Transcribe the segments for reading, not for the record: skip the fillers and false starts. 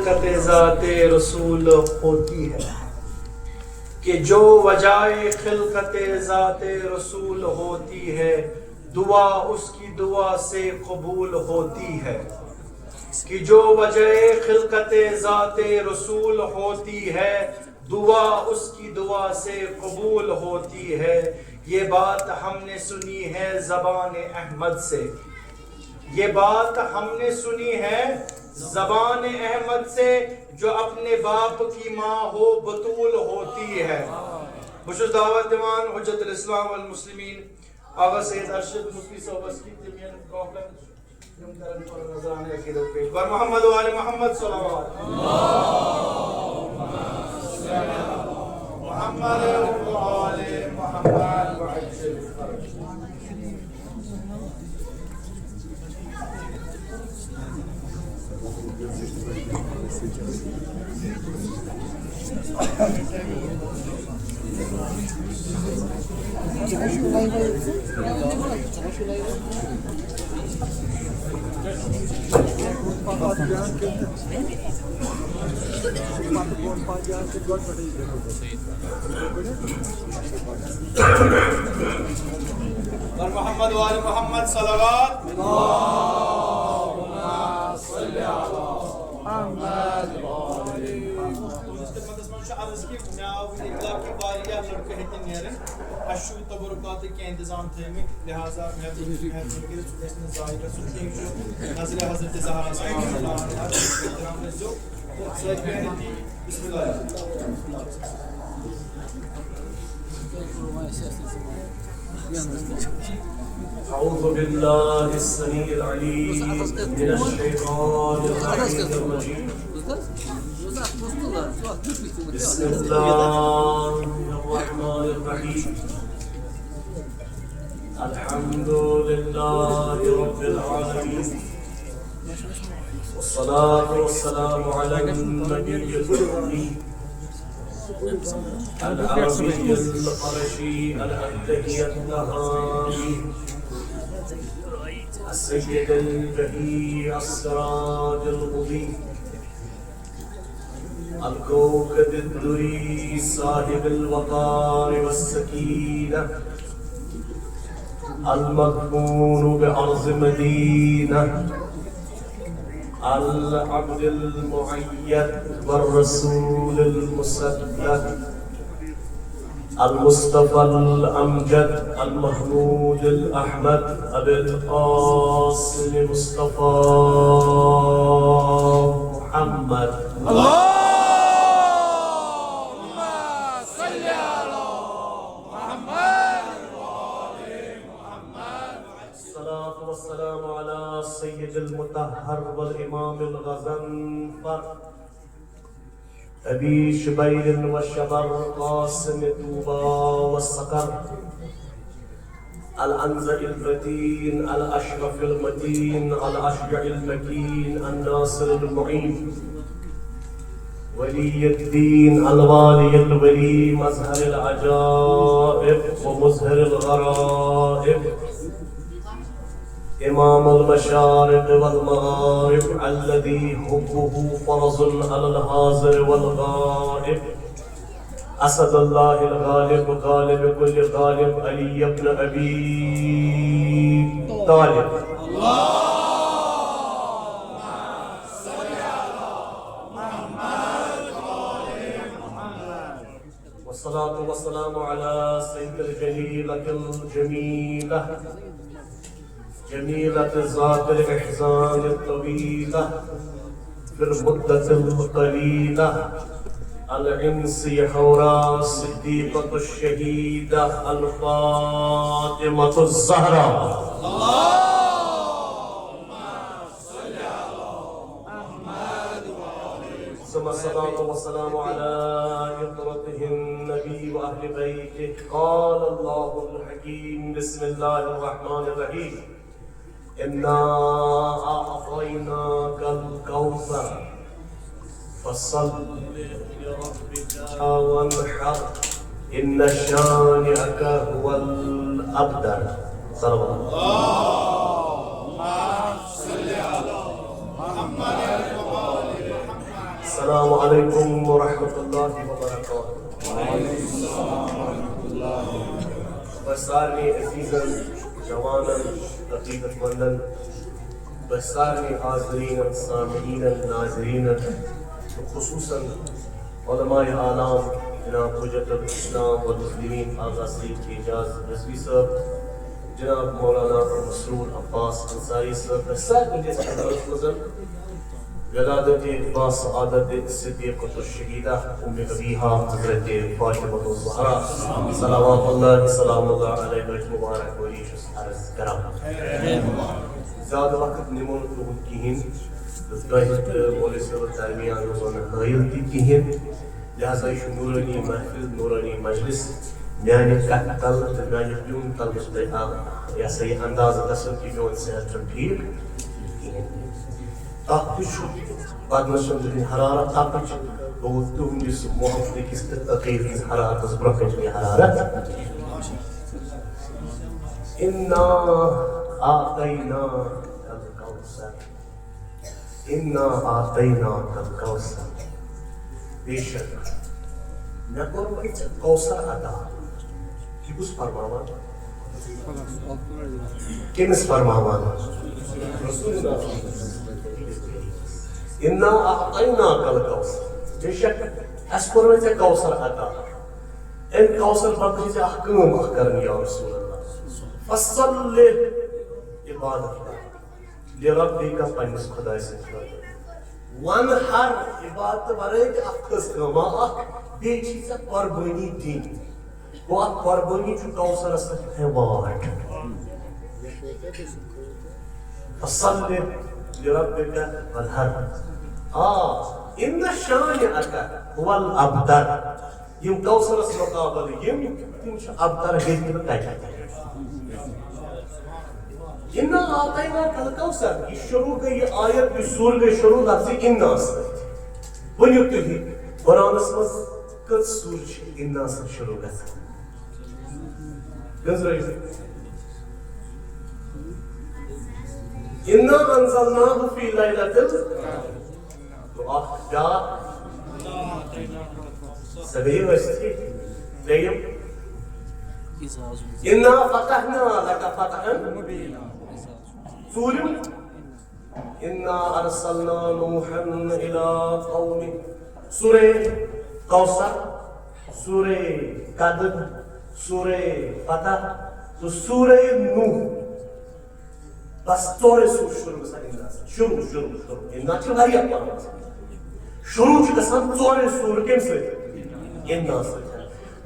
خلقت ذات رسول ہوتی ہے، کہ جو وجہ خلقت ذات رسول ہوتی ہے، دعا اس کی دعا سے قبول ہوتی ہے، کہ جو وجہ خلقت ذات رسول ہوتی ہے، دعا اس کی دعا سے قبول ہوتی ہے۔ یہ بات ہم نے سنی ہے زبان احمد سے، یہ بات ہم نے سنی ہے زبان احمد سے، جو اپنے باپ کی ماں ہو بطول ہوتی ہے۔ بشش دعوت دیوان حجت الاسلام والمسلمین آغا سید ارشد مفتی صاحب اسکی تیمین کافلن یمترن پر نظرانے عقیدت پیش بر محمد و آل محمد صلوات محمد و آل محمد و عجل فرج۔ اور محمد و آل محمد صلوات اشو تبرکات کے انتظام تھے میں لہذا نظر حضرت زہرا صلی اللہ علیہ وسلم بسم اللہ۔ اعوذ باللہ السمیع العلیم من الشیطان الرجیم، بسم اللہ الرحمن الرحیم، الحمد للہ رب العالمین، والصلاة والسلام على النبي الأمي العربي القرشي الأبدي النهاري السيد البهي السراج المضيء الكوكب الدري صاحب الوقار والسكينة المدفون بأرض مدينة العبد المعيد والرسول المسدد المصطفى الأمجد المحمود الأحمد أبي القاسم مصطفى محمد سید المطہر والامام الغضنفر ابی شبیر وشبر قاسم طوبى والسقر الانزع الفتين الاشرف المتين الاشجع المكين الناصر المعين ولي الدين الوالي الولي مظهر العجائب ومظهر الغرائب امام المشارق والمغارب الذي حبه فرض على الحاضر والغائب اسد الله الغالب غالب كل غالب علي بن ابي طالب والصلاة والسلام على سيد الجليلة الجميلة جميلة ذات الإحسان الطويلة في المدة القليلة العنسية حوراء الصديقة الشهيدة الفاطمة الزهراء ثم الصلاة والسلام على إطرته النبي وأهل بيته. قال الله الحكيم بسم الله الرحمن الرحيم إنا أعطيناك الكوثر فصل لربك وانحر إن شانئك هو الأبتر. صلى الله عليه وسلم. السلام علیکم ورحمۃ اللہ وبرکاتہ. بسارنی عزیزن جوانن عقیدت مندن بسارنی حاضرین سامعین ناظرین خصوصاً علماء اعلام جناب حجت الاسلام والمسلمین آغا سید اعجاز رضوی صاحب, جناب مولانا مسرور عباس انصاری صاحب, بسارنی جیسے مزن ولادت با سعادت صدیقۃ الشہیدہ ام حبیبہ حضرت فاطمہ الزہرا صلوات اللہ سلام اللہ علیہ مبارک وریش عرض کرام. زیادہ وقت نمون تہد کہین تہ مولوی صاحب درمیان روزن حائل تہ کہین, لہذا یہ نورانی محفل نورانی مجلس میانہ کتھ تل تو میانہ پیون تل تہ یہ سا یہ انداز گژھن کہ میون صحت چھُنہٕ ٹھیک کہین. تک بدنس حرارت تک بہت تہندس محبت کس عقید کس حرارت برہ یہ حرارت. انا آتیناک الکوثر انا آتیناک الکوثر. بے شک مے کوٚرمے ژےٚ کوثر عطا. یہ کس فرماوان؟ کمس فرماوان؟ رسول اللہ. انا اعطیناک الکوثر. بے شک اس کوٚرمے ژےٚ کوثر عطا. امہِ کوثر پتہٕ چھِ ژےٚ اکھ کٲم اکھ کرٕنۍ یا رسول اللہ. فصل عبادت کر لربک پننس خدای سٕنٛدِ خٲطرٕ. وانحر عبادت ورٲے تہِ اکھ خٔز کٲما اکھ بیٚیہِ چھِ ژےٚ قۄربٲنی دِنۍ. گوٚو اکھ قۄربٲنی چھُ کوثرس پٮ۪ٹھ واٹ. فصل لربک وانحر. ان شانئک هو الابتر. یم کوثرس مقابل یم تم چھِ ابتر ہیٚکہِ نہٕ کتہِ. انا آتیناک الکوثر. یہ شروع گئی یہ آیت یہ سور گئی شروع لفظ انا سۭتۍ. ؤنِو تُہۍ قرآنس منٛز کٔژ سور چھِ انا سۭتۍ شروع گژھان؟ گٔنٛزرٲیِو. انا انزلناه فی لیلۃ القدر. تو اکھ بیاکھ سبھی ٲسۍ ترٛیٚیِم انا فتحنا لك فتحا مبینا. ژوٗرِم انا ارسلنا نوحا الى قومه. سورہ کوثر, سورہ قدر, سورہ فتح تو سورہ نوح. بس ژورے سور شروع گژھان انا سۭتۍ. شروع انا چھِ واریاہ پہن شروع چھِ گژھان ژورے سور کمہِ سۭتۍ؟ انا سۭتۍ.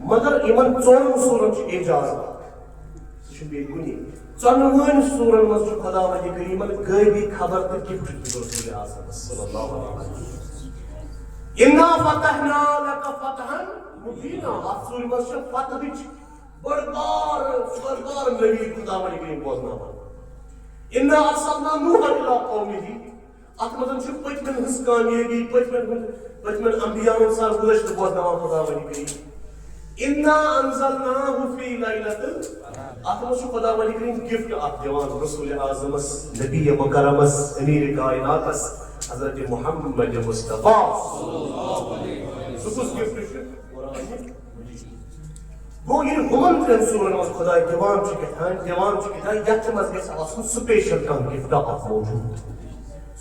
مگر یمن ژورن سورن چھُ اعجاز اکھ, سُہ چھُ بیٚیہِ کُنی. ژۄنوٕنی سورن منٛز چھُ خدا مجید کریمن غٲبی خبر تہٕ گفٹ دیُتمُت رسول اعظمس صلی اللہ علیہ وسلم. انا فتحنا لك فتحا مبینا. اتھ سورِ منٛز چھِ فتحٕچ بٔڑ بار نبی خدا مجید کریم بوزناوان. انا ارسلنا نوحا الى قومه. اتھ منٛز چھِ پٔتمٮ۪ن ہٕنٛز کامیٲبی پٔتمٮ۪ن انبیاءن سان گُذشتہٕ بوزناوان خدا مجید کریم. انا انزلناه فی لیلۃ القدر. اتھ منٛز چھُ خدا مجید کریم گفٹ اکھ دِوان رسول اعظمس نبی مکرمس امیر کائناتس حضرت محمد مصطفیٰ. سُہ کُس گفٹ چھُ؟ گوٚو ییٚلہِ ہُمن ترٛٮ۪ن سورن منٛز خدا دِوان چھُ کیٛاہ یتھ منٛز گژھِ آسُن سپیشل کانٛہہ گفٹ اکھ موجوٗد,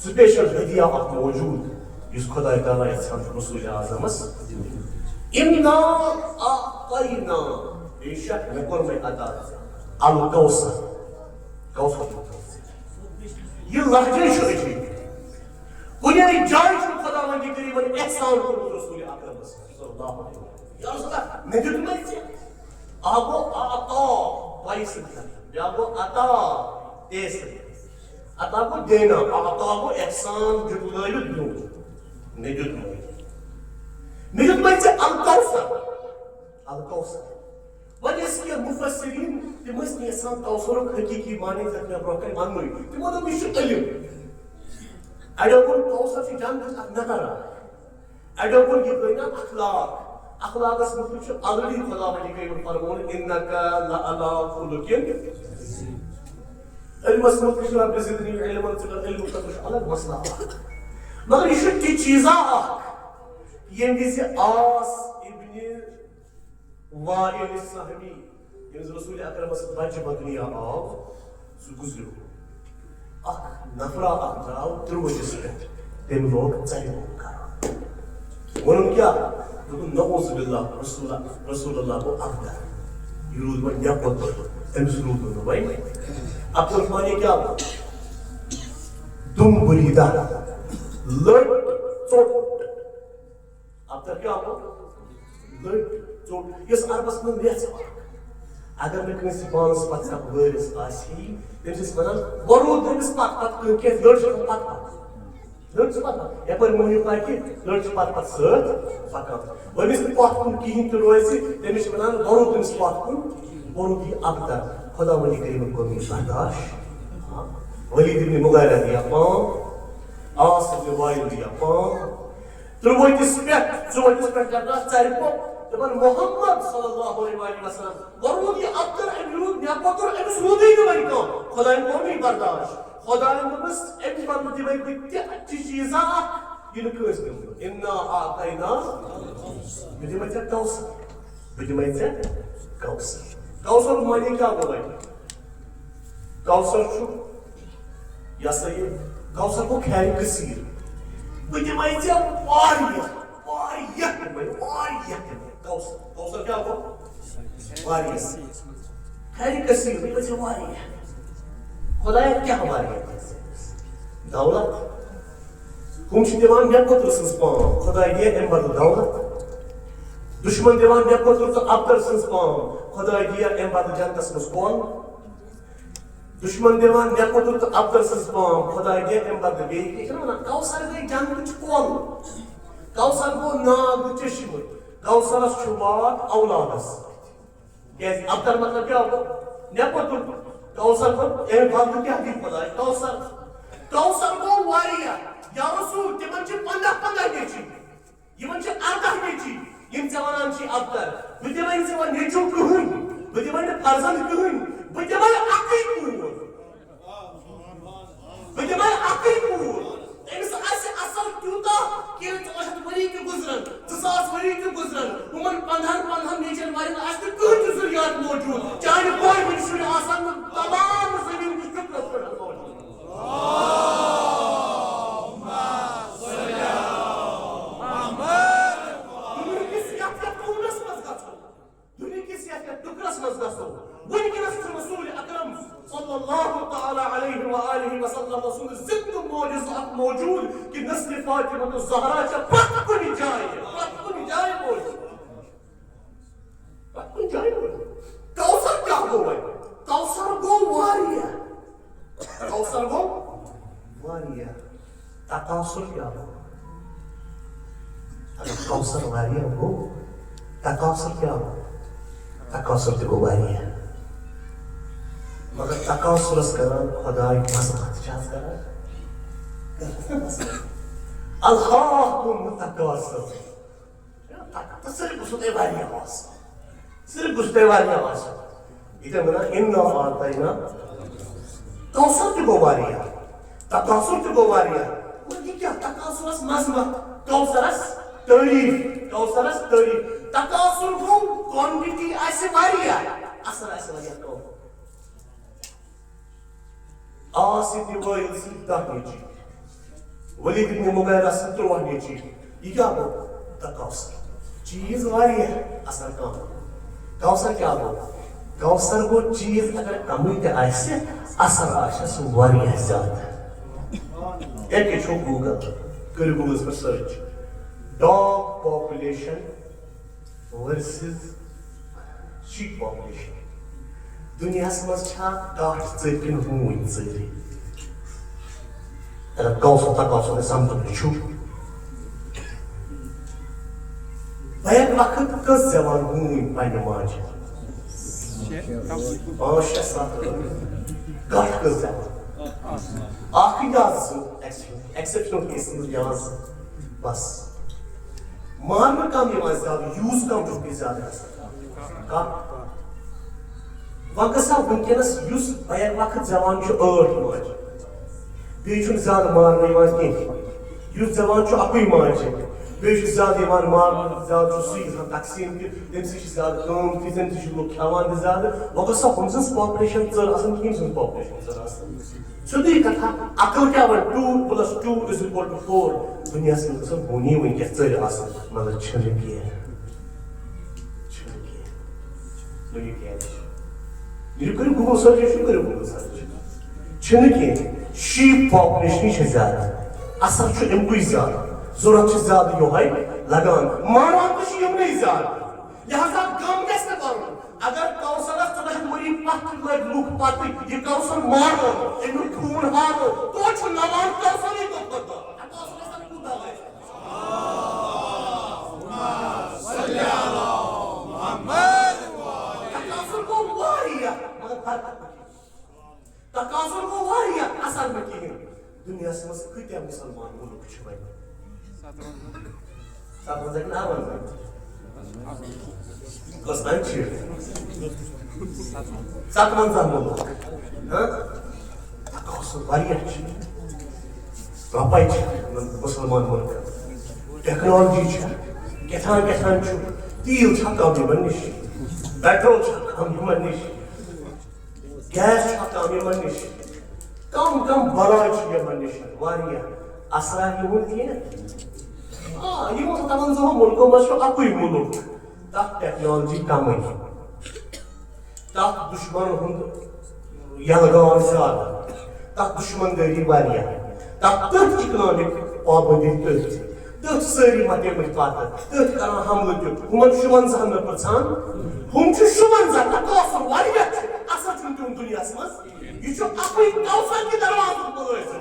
سپیشل ہدیہ اکھ موجوٗد یُس خدا تعالیٰ یژھان چھُ رسول اعظمس. انا اعطینا. بے شک مےٚ کوٚرمے عطا الکوثر. یہ لہجے چھُ عجیب. کُنہِ جایہِ چھُنہٕ خدا مجید کریمن احسان کوٚرمُت رسول اکرمس صلی اللہ علیہ وسلم. یا رسول اللہ مےٚ دیُتمے ژےٚ. اکھ گوٚو عطا پایہِ سۭتۍ, بیاکھ گوٚو عطا تے سۭتۍ. عطا گوٚو دینا, عطا گوٚو احسان جُٹلٲوِتھ دیُن. مےٚ دیُتمے ژےٚ الکوثر. وۄنۍ ٲسۍ کینٛہہ مُفسریٖن تِم ٲسۍ نہٕ یژھان کوثرُک حقیٖقی معنی یتھ مےٚ برونٛہہ کَنہِ وَننُے. تِمو دوٚپ یہِ چھُ علم. اَڑیو ووٚن کوثر چھِ جنتٕچ اکھ نہر. اَڑیو ووٚن یہِ گٔے نا اخلاق. اخلاقس مُتعلق چھُ آلریڈی خدا مجید کریمن فرمومُت اِنَّکَ لَعَلَىٰ خُلُقٍ. علمس مُتعلق چھُ رۄبہِ زِدنی علمن ژٕ کر علمُک خٲطرٕ چھُ الگ مسئلہ اکھ. مگر یہِ چھُ تہِ چیٖزا اکھ یم وز آس ابن وائل السہمی یمس رسول اکرم بچہ بدنیا آو سہ گزریو اخ نفرا اخ درٛاو ترٛوجس پٮ۪ٹھ تٔمۍ لوگ ژرِ کرُن ووٚنُن کیٛاہ دوٚپُن نعوذ باللہ رسول اللہ گوٚو ابتر یہ روٗد وۄنۍ مےٚ پوٚتُر أمِس روٗد نہٕ وۄنۍ عبد الرحمانی کیٛاہ گوٚو دم بریٖدہ لٔڑ ژوٚٹ ابتر کیٛاہ گوٚو لٔڑ ژوٚٹ یۄس عربس منٛز ویٚژھ اگر نہٕ کٲنٛسہِ پانس پتہٕ وٲرِس آسہِ ہی تٔمِس ٲسۍ ونان وروٗد تٔمِس پتہٕ کیٛازِ لٔڑ چھِ پتہٕ لٔڑ چھِ پتہٕ یپٲرۍ مٔہنیو پکہِ لٔڑ چھِ پتہٕ سۭتۍ پکان وۄنۍ ییٚمِس نہٕ پتھ کُن کِہیٖنۍ تہِ روزِ تٔمِس چھِ ونان وروٗد تٔمِس پتھ کُن وروٗد یی ابتر خۄدا ؤنی کٔرِمن کوٚر مےٚ برداشت ولید ابن مغیرہ دِیا پام آس ابن وائل دِیا پام ترٛوٲتِس پٮ۪ٹھ کرناو ژرِ پوٚپ دپان محمد صلی اللہ علیہ وسلم وروٗد یہِ ابتر أمۍ روٗد مےٚ پوٚتُر أمِس روٗدٕے نہٕ وۄنۍ کانٛہہ خۄداین کوٚر مےٚ برداشت خۄداین دوٚپُس أمِس بدلہٕ دِمے بہٕ تہِ چیٖزا اکھ یہِ نہٕ کٲنٛسہِ دِمُت اِنا اعطینا بہٕ دِمے ژےٚ کوثر کوثر معنی کیٛاہ گوٚو وۄنۍ کوثر چھُ یہِ ہسا یہِ کوثر گوٚو خیرِ کثیٖر بہٕ دِمے ژےٚ واریاہ کوثر کیٛاہ گوٚو واریاہ خیرِ کثیٖر بہٕ دِمے ژےٚ واریاہ خۄداین کیٛاہ واریاہ دولت ہُم چھِ دِوان مےٚ پوٚتُر سٕنٛز پام خۄداے دِیا اَمہِ بدلہٕ دولت دُشمن دِوان مےٚ پوٚتُر تہٕ ابتر سٕنٛز پام خۄداے دِیا اَمہِ بدلہٕ جنتس منٛز کۄل دُشمن دِوان مےٚ پوٚتُر تہٕ ابتر سٕنٛز پام خۄداے دِیا اَمہِ بدلہٕ بیٚیہِ کیٛاہ چھِنہ ونان کوثر گٔے جنتٕچ کۄل کوثر گوٚو ناگ چشمہٕ کوثرس چھُ وات اولادس کیٛازِ ابتر مطلب کیٛاہ گوٚو مےٚ پوٚتُر کوثر گوٚو اَمہِ بدلہٕ کیٛاہ دی خۄداے کوثر گوٚو واریاہ یا رسول تِمن چھِ 15 نیچی یِمن چھِ 18 نیچی یِم ژےٚ ونان چھی ابتر بہٕ دِمے نہٕ ژےٚ وۄنۍ نیچوٗ کٕہٕنۍ بہٕ دِمے نہٕ فرزند کٕہٕنۍ بہٕ دِمے اکٕے کوٗر أمِس آسہِ اصل تیوٗتاہ کہِ 400 ؤری تہِ گُزرن 2000 ؤری تہِ گُزرن ہُمن 15 نیچن والٮ۪ن آسہِ نہٕ کٕہٕنۍ تہِ ذُریات موجوٗد چانہِ کورِ ہٕنٛدۍ شُرۍ آسن نہٕ تمام زٔمیٖن کِس ٹُکرس پٮ۪ٹھ موجوٗد دُنیہکِس یتھ ٹُکرس منٛز گژھو وٕنکیٚنس چھُ رسول اکرم صلی اللہ تعالیٰ علیہ وآلہ وسلم سُنٛد زِندٕ معجزٕ اکھ موجوٗد کہِ نسلِ فاطمہ الزہرا چھےٚ پرٛٮ۪تھ کُنہِ جایہِ موجوٗد کوثر کیٛاہ گوٚو وۄنۍ کوثر گوٚو واریاہ تقاصر کیٛاہ گوٚو اگر کوثر واریاہ گوٚو تقاصر کیٛاہ گوٚو تقاصر تہِ گوٚو واریاہ مگر تقاصرس کران خۄداے مذمت چھِ حظ کران الہاکُم تقاصر صرف گوٚژھوٕ تۄہہِ واریاہ آسان ییٚتٮ۪ن ونان اِنا اعطینا کوثر تہِ گوٚو واریاہ تقاصر تہِ گوٚو واریاہ یہِ کیٛاہ تقاصرس مذمت کوثرس تعریٖف تقاصر گوٚو کوانٹِٹی آسہِ واریاہ اثر آسہِ واریاہ کم آس ابن وائل سۭتۍ 10 نیچی ولید ابن مغیرہ سۭتۍ 13 نیچی یہِ کیٛاہ گوٚو تقاصر چیٖز واریاہ اثر کم کوثر کیٛاہ گوٚو کوثر گوٚو چیٖز اگر کمٕے تہِ آسہِ اثر آسٮ۪س واریاہ زیادٕ ییٚتہِ چھُ گوٗگل کٔرِو گوٗگلس پٮ۪ٹھ search dog population versus sheep population دُنیاہس منٛز چھا کاٹھ ژٔرۍ کِنہٕ ہوٗنۍ ژٔرۍ اگر تقاصر سمجھُن چھُ بیک وقت کٔژ زٮ۪وان ہوٗنۍ پننہِ ماجہِ 5 6 7 کٹھ کٔژ زٮ۪وان اکھ یا زٕ ایکسپشنل کیسز منٛز یا زٕ بس مارنہٕ کم یِوان زیادٕ یوٗز کم چھُ زیادٕ گژھان کتھ وۄنۍ گژھا وٕنکیٚنس یُس بیک وقت زٮ۪وان چھُ 8 ماجہِ بیٚیہِ چھُنہٕ زیادٕ مارنہٕ یِوان کینٛہہ یُس زٮ۪وان چھُ اَکُے ماجہِ بیش زیادہ یوان مارنہٕ زیادٕ چھُ سُے گژھان تقسیٖم تہِ تَمہِ سۭتۍ چھِ زیادٕ کٲم تہِ تَمہِ سۭتۍ چھِ لُکھ کھٮ۪وان تہِ زیادٕ وۄنۍ گٔژھ سۄ ہُم سٕنٛز پاپولیشن ژٔر آسٕنۍ کِہیٖنۍ سٕنٛز پاپولیشن ژٔر آسٕنۍ سیٚودُے کتھا عقل کیٛاہ وَنہِ 2+2=4 دُنیاہس منٛز گژھن ہوٗنی وٕنکٮ۪س ژٔرۍ آسٕنۍ مگر چھِنہٕ کینٛہہ یہ کٔرِو گوٗگل سٔرچ کٔرِو گوٗگل سٔرچ چھِنہٕ کینٛہہ شیٖپ پاپولیشنٕے چھِ زیادٕ اثر چھُ اَمکُے زیادٕ ضوٚرتھ چھِ زیادٕ یِہوٚے لگان ماران تہِ چھِ یِمنٕے زیادٕ لہذا غم گژھِ نہٕ کرُن اگر کوثرس 14 ؤری پتھ لٔگۍ لُکھ پتہٕ یہِ کوثر مارو امیُک خوٗن ہارو توتہِ چھُ نوان کوثرٕے دۄہ کھۄتہٕ دۄہ کوثرس کوٗتاہ لگہِ تقاضر گوٚو واریاہ اثر نہٕ کِہیٖنۍ دُنیاہس منٛز کۭتیاہ مُسلمان مُلک چھِ وۄنۍ 57 کِنہٕ 58 کٔژ تام چھِ 57 مُلک تقاضر واریاہ چھِ رۄپے چھِ مُسلمان مُلکن ٹیکنالوجی چھِ کیٛاہ تام چھُ تیٖل چھا کم یِمن نِش پیٹرول چھا کم یِمن نِش گیس چھا کم یِمن نِش کم کم بلاے چھِ یِمن نِش واریاہ اثرا یِہُنٛد کینٛہہ یِمو 57 مُلکو منٛز چھُ اکُے مُلک تتھ ٹیکنالوجی کمٕے تتھ دُشمن ہُنٛد یلغار زیادٕ تتھ دُشمن دٲری واریاہ تتھ تٔتھۍ اِکنامِک پابنٛدی تٔتھۍ سٲری متیمٕتۍ پتہٕ تٔتھۍ کران حملہٕ تہِ ہُمن 56 نہٕ پرژھان ہُم چھِ 56 تقاضر واریاہ چھِ اثر چھُنہٕ تِم دُنیاہس منٛز یہ چھُ اکُے کوثر کہِ دروازُک مُلٲزِم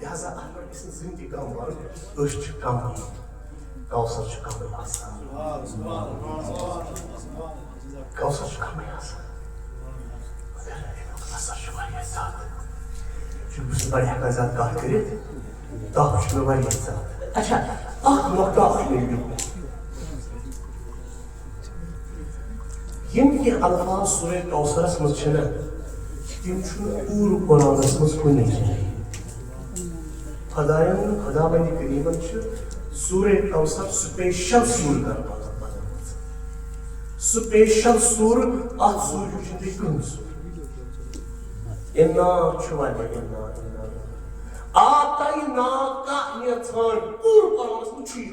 لہذا اتھ پٮ۪ٹھ گژھِ نہٕ زٕہٕنۍ تہِ کم وَنُن أسۍ چھِ کمٕے کوثر چھُ کمٕے آسان کوثر چھُ کمٕے آسان مگر امیُک اثر چھُ واریاہ زیادٕ بہٕ چھُس نہٕ ہٮ۪کان زیادٕ کتھ کٔرِتھ تتھ چھُ مےٚ واریاہ زیادٕ اچھا اکھ نۄقطہٕ اکھ مےٚ لیوٗکھ یِم کینٛہہ الفاظ سورہ کوثرس منٛز چھِنہ تِم چھُنہٕ پوٗرٕ قرآنس منٛز کُنی جایہِ خدا بندی کریمن چھُ سورہ کوثر سپیشل سور بنٲومٕژ سپیشل سور اتھ سور چھُنہٕ بیٚیہِ کٕہٕنۍ سور اِنا چھُ واریاہ آتیناکا ژھانڈ پوٗرٕ قرآنس منٛز چھُ یہِ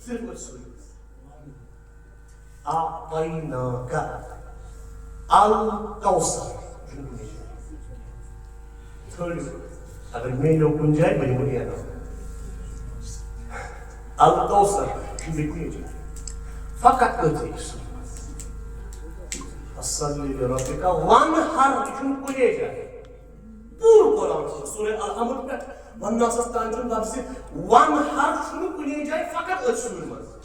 صرف أتھۍ سورِ آتیناکا الکوثر چھُنہٕ کُنی جایہِ ژھٲنڈِو اگر میلو کُنہِ جایہِ بہٕ دِمہٕ اعلان الکوثر چھُنہٕ بیٚیہِ کُنی جایہِ فقط أتھی فصلی لربک وانحر چھُنہٕ کُنی جایہِ پوٗرٕ قرآنس منٛز سورہ الحمد پٮ۪ٹھ والناسَس تام چھُنہٕ لفظِ وانحر چھُنہٕ کُنی جایہِ فقط أتھۍ سورِ منٛز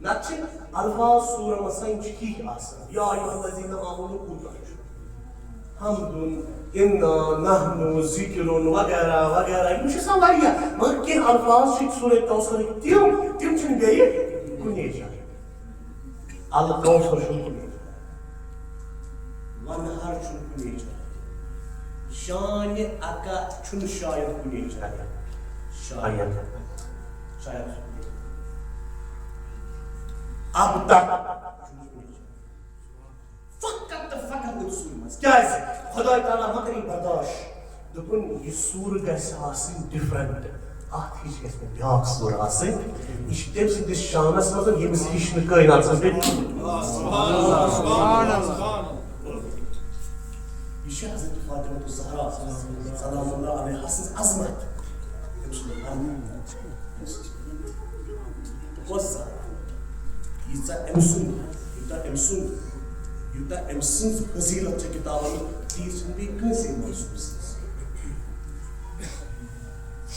نتہٕ چھِ الفاظ سورن منٛز سنجھی آسان یا ایُہا الذیٖنَ آمَنوٗ کوٗتاہ چھُ حمدُن اِنا نحنُ ذِکرُن وغیرہ وغیرہ یِم چھِ آسان واریاہ مگر کینٛہہ الفاظ چھِ سورہ کوثرٕکۍ تِم چھِنہٕ بیٚیہِ کُنی جایہِ الکوثر چھُنہٕ کُنی جایہِ وانحر چھُنہٕ کُنی جایہِ شانہِ اکا چھُنہٕ شاید کُنی جایہِ شاید اب تک فقط تہٕ فقط أتھۍ سورِ منٛز کیٛازِ خۄداے تعالیٰ ما کَرِ برداش دوٚپُن یہِ سوٗر گژھِ آسٕنۍ ڈِفرنٹ ات ہش گژھِ مےٚ بیٛاکھ سوٗر آسٕنۍ یہِ چھِ تٔمۍ سٕنٛدِس شانس منٛز ییٚمِس ہِش نہٕ کٲیناتس منٛز بیٚیہِ یہ حضرت فاطمہ الزہرا سلام اللہ علیہ سن عظمت یوتہ أمۍ سٕنٛز فضیلت چھِ کتابن تیٖژ چھنہٕ بیٚیہِ کٲنٛسے موصوٗف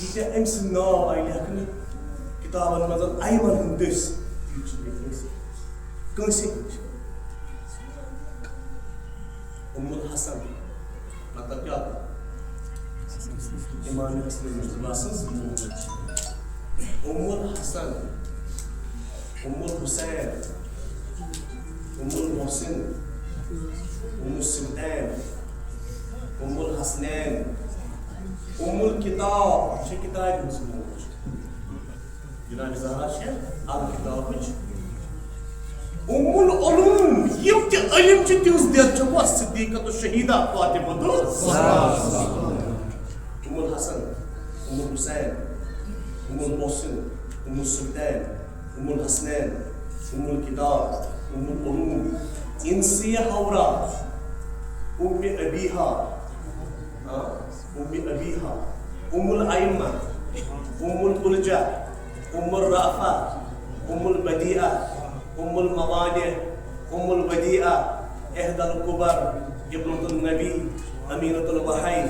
ییٖتیٛاہ أمۍ سٕنٛدۍ ناو آیہِ لیکھنہٕ کتابن منٛز ایمن ہُنٛد دٔسۍ تیٖژ چھنہٕ بیٚیہِ کٲنٛسے ام الحسن مطلب کیا امام حسن مصطفیٰ سٕنٛز ام الحسن ام الحسین ام المحسن ام السبتین ام الحسنین ام الکتاب چھِ کتابہِ ہٕنٛز موج جناب زہرا چھِ الکتابٕچ ام العلوم یِم تہِ علم چھِ تِہنٛز دٮ۪د چھِ صدیقۃ الشہیدہ فاطمہ ام الحسن ام الحسین ام المحسن ام السبتین ام الحسنین ام الکتاب ام العلوم انسیہ حورا ام ابیہا ام الائمہ ام البلجہ ام الرافہ ام البدیعہ ام الموانع ام البدیعہ احدى الكبر ابنة النبی امینۃ الوحی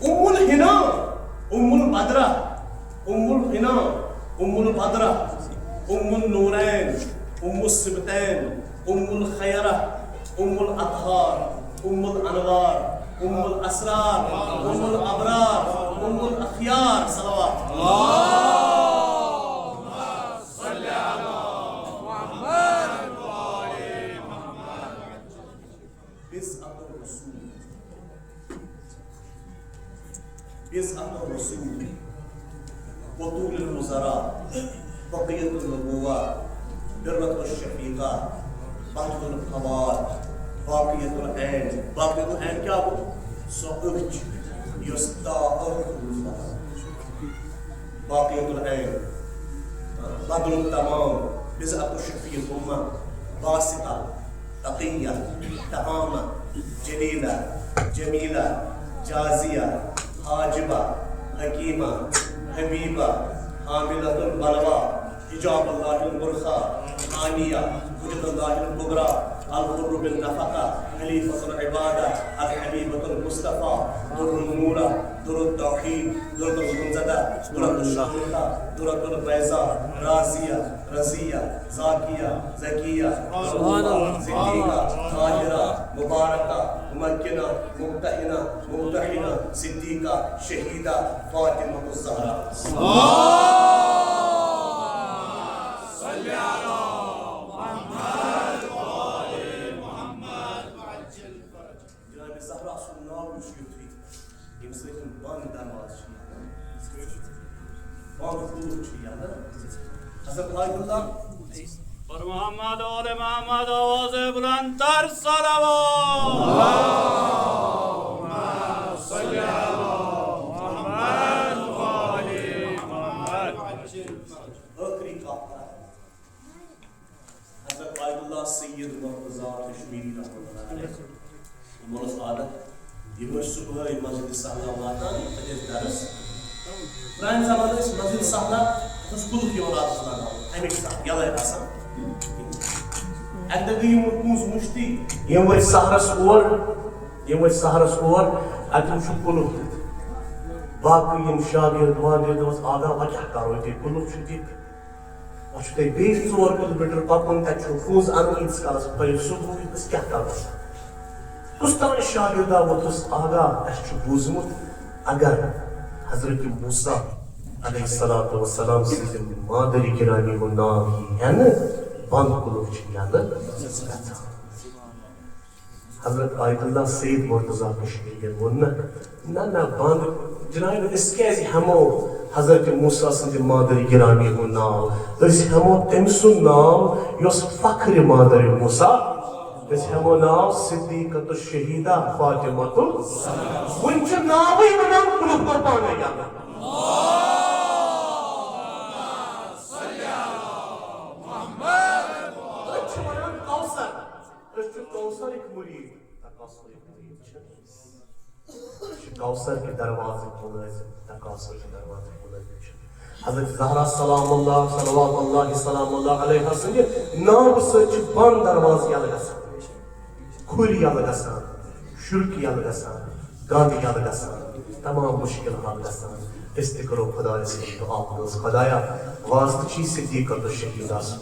ام الحنا ام البدرہ ام النورین ام السبتین ام الخیرہ ام الاطہار ام الانوار ام الاسرار ام الابرار ام الاخیار صلوات بضعة الرسول وطول الوزراء بقية النبوات برة الشفيقة بحث الخبار باقية العين کیا ہو سو أخج يستاء باقية العين بدر التمام بضعة الشفيق الأمة باسطة تقية تهامة جليلة جميلة جازية حاجبہ حکیمہ حبیبہ حاملۃ البلوہ حجاب اللہ المرخى حانیہ حجت اللہ الکبریٰ الحر بالنفقہ حلیفۃ العبادہ الحبیبۃ المصطفیٰ در النورہ در التوحید در المنزدہ درۃ الشہودہ درۃ البیضاء راضیہ رضیہ زاکیہ زکیہ صدیقہ طاہرہ مبارکہ ممکنہ ممتحنہ ممتحنہ صدیقہ شہیدہ فاطمہ الزہرا حضرت آیت اللہ پر محمد و آل محمد آواز بلندتر صلوات اللهم صل علی محمد و آل محمد. آخری قافلہ حضرت آیت اللہ سید مرتضیٰ کشمیری رحمۃ اللہ علیہ مولس عادت یہ صبح مسجد سہلہ واتان پتہ درس پرانہِ زمانہٕ ٲسۍ مسجد سہلہ کُلُف یِوان راتس لگاونہٕ اَمِکۍ ساتہٕ یَلَے آسان اَکہِ دۄہ گٔے یِمن پونٛسہٕ مُشتی یِم ؤتھۍ سہرس اور اَتہِ وٕچھُکھ کُلُف دِتھ باقٕے یِم شاگرد واگرد دوٚپُس آغا وۄنۍ کیٛاہ کَرو ییٚتہِ کُلُف چھُ دِتھ وۄنۍ چھُو تۄہہِ بیٚیہِ 4 کِلوٗمیٖٹر پَکُن تَتہِ چھُو پونٛسہٕ اَنُن ییٖتِس کالس پٔرِو صُبحٲے أسۍ کیٛاہ کَرو کُس تام شاگردا ووٚتھُس آغا اَسہِ چھُ بوٗزمُت اگر حضرت موسیٰ علیہ الصلوۃ والسلام سٕنٛزِ مادری گرامی ہُنٛد ناو یی ہٮ۪نہٕ بنٛد کُلُف چھِ یَلہٕ گژھان حضرت آیت اللہ سید مرتضیٰ کشمیٖرین ووٚن نہ بنٛد جناب أسۍ کیٛازِ ہٮ۪مو حضرت موسیٰ سٕنٛزِ مادری گرامی ہُنٛد ناو أسۍ ہٮ۪مو تٔمۍ سُنٛد ناو یۄس فخرِ مادر موسیٰ اس ہمو ناو صدیقت الشہیدہ فاطمہ ون چھ ناوی ونان کلوب پر پانے جانا کوثر کے دروازے ملازم تکاثر کے دروازے ملازم حضرت زہرا سلام اللہ صلوات اللہ سلام اللہ علیہ سنگھ ناو سچ بند دروازے یاد گسان کھولی یاد گسان شرکی یاد گسان گاندھی یاد گسان تمام مشکل حال گسان استقرو خدا سے دعا کنوز خدایا واسطہ چی صدیقت الشہید آسان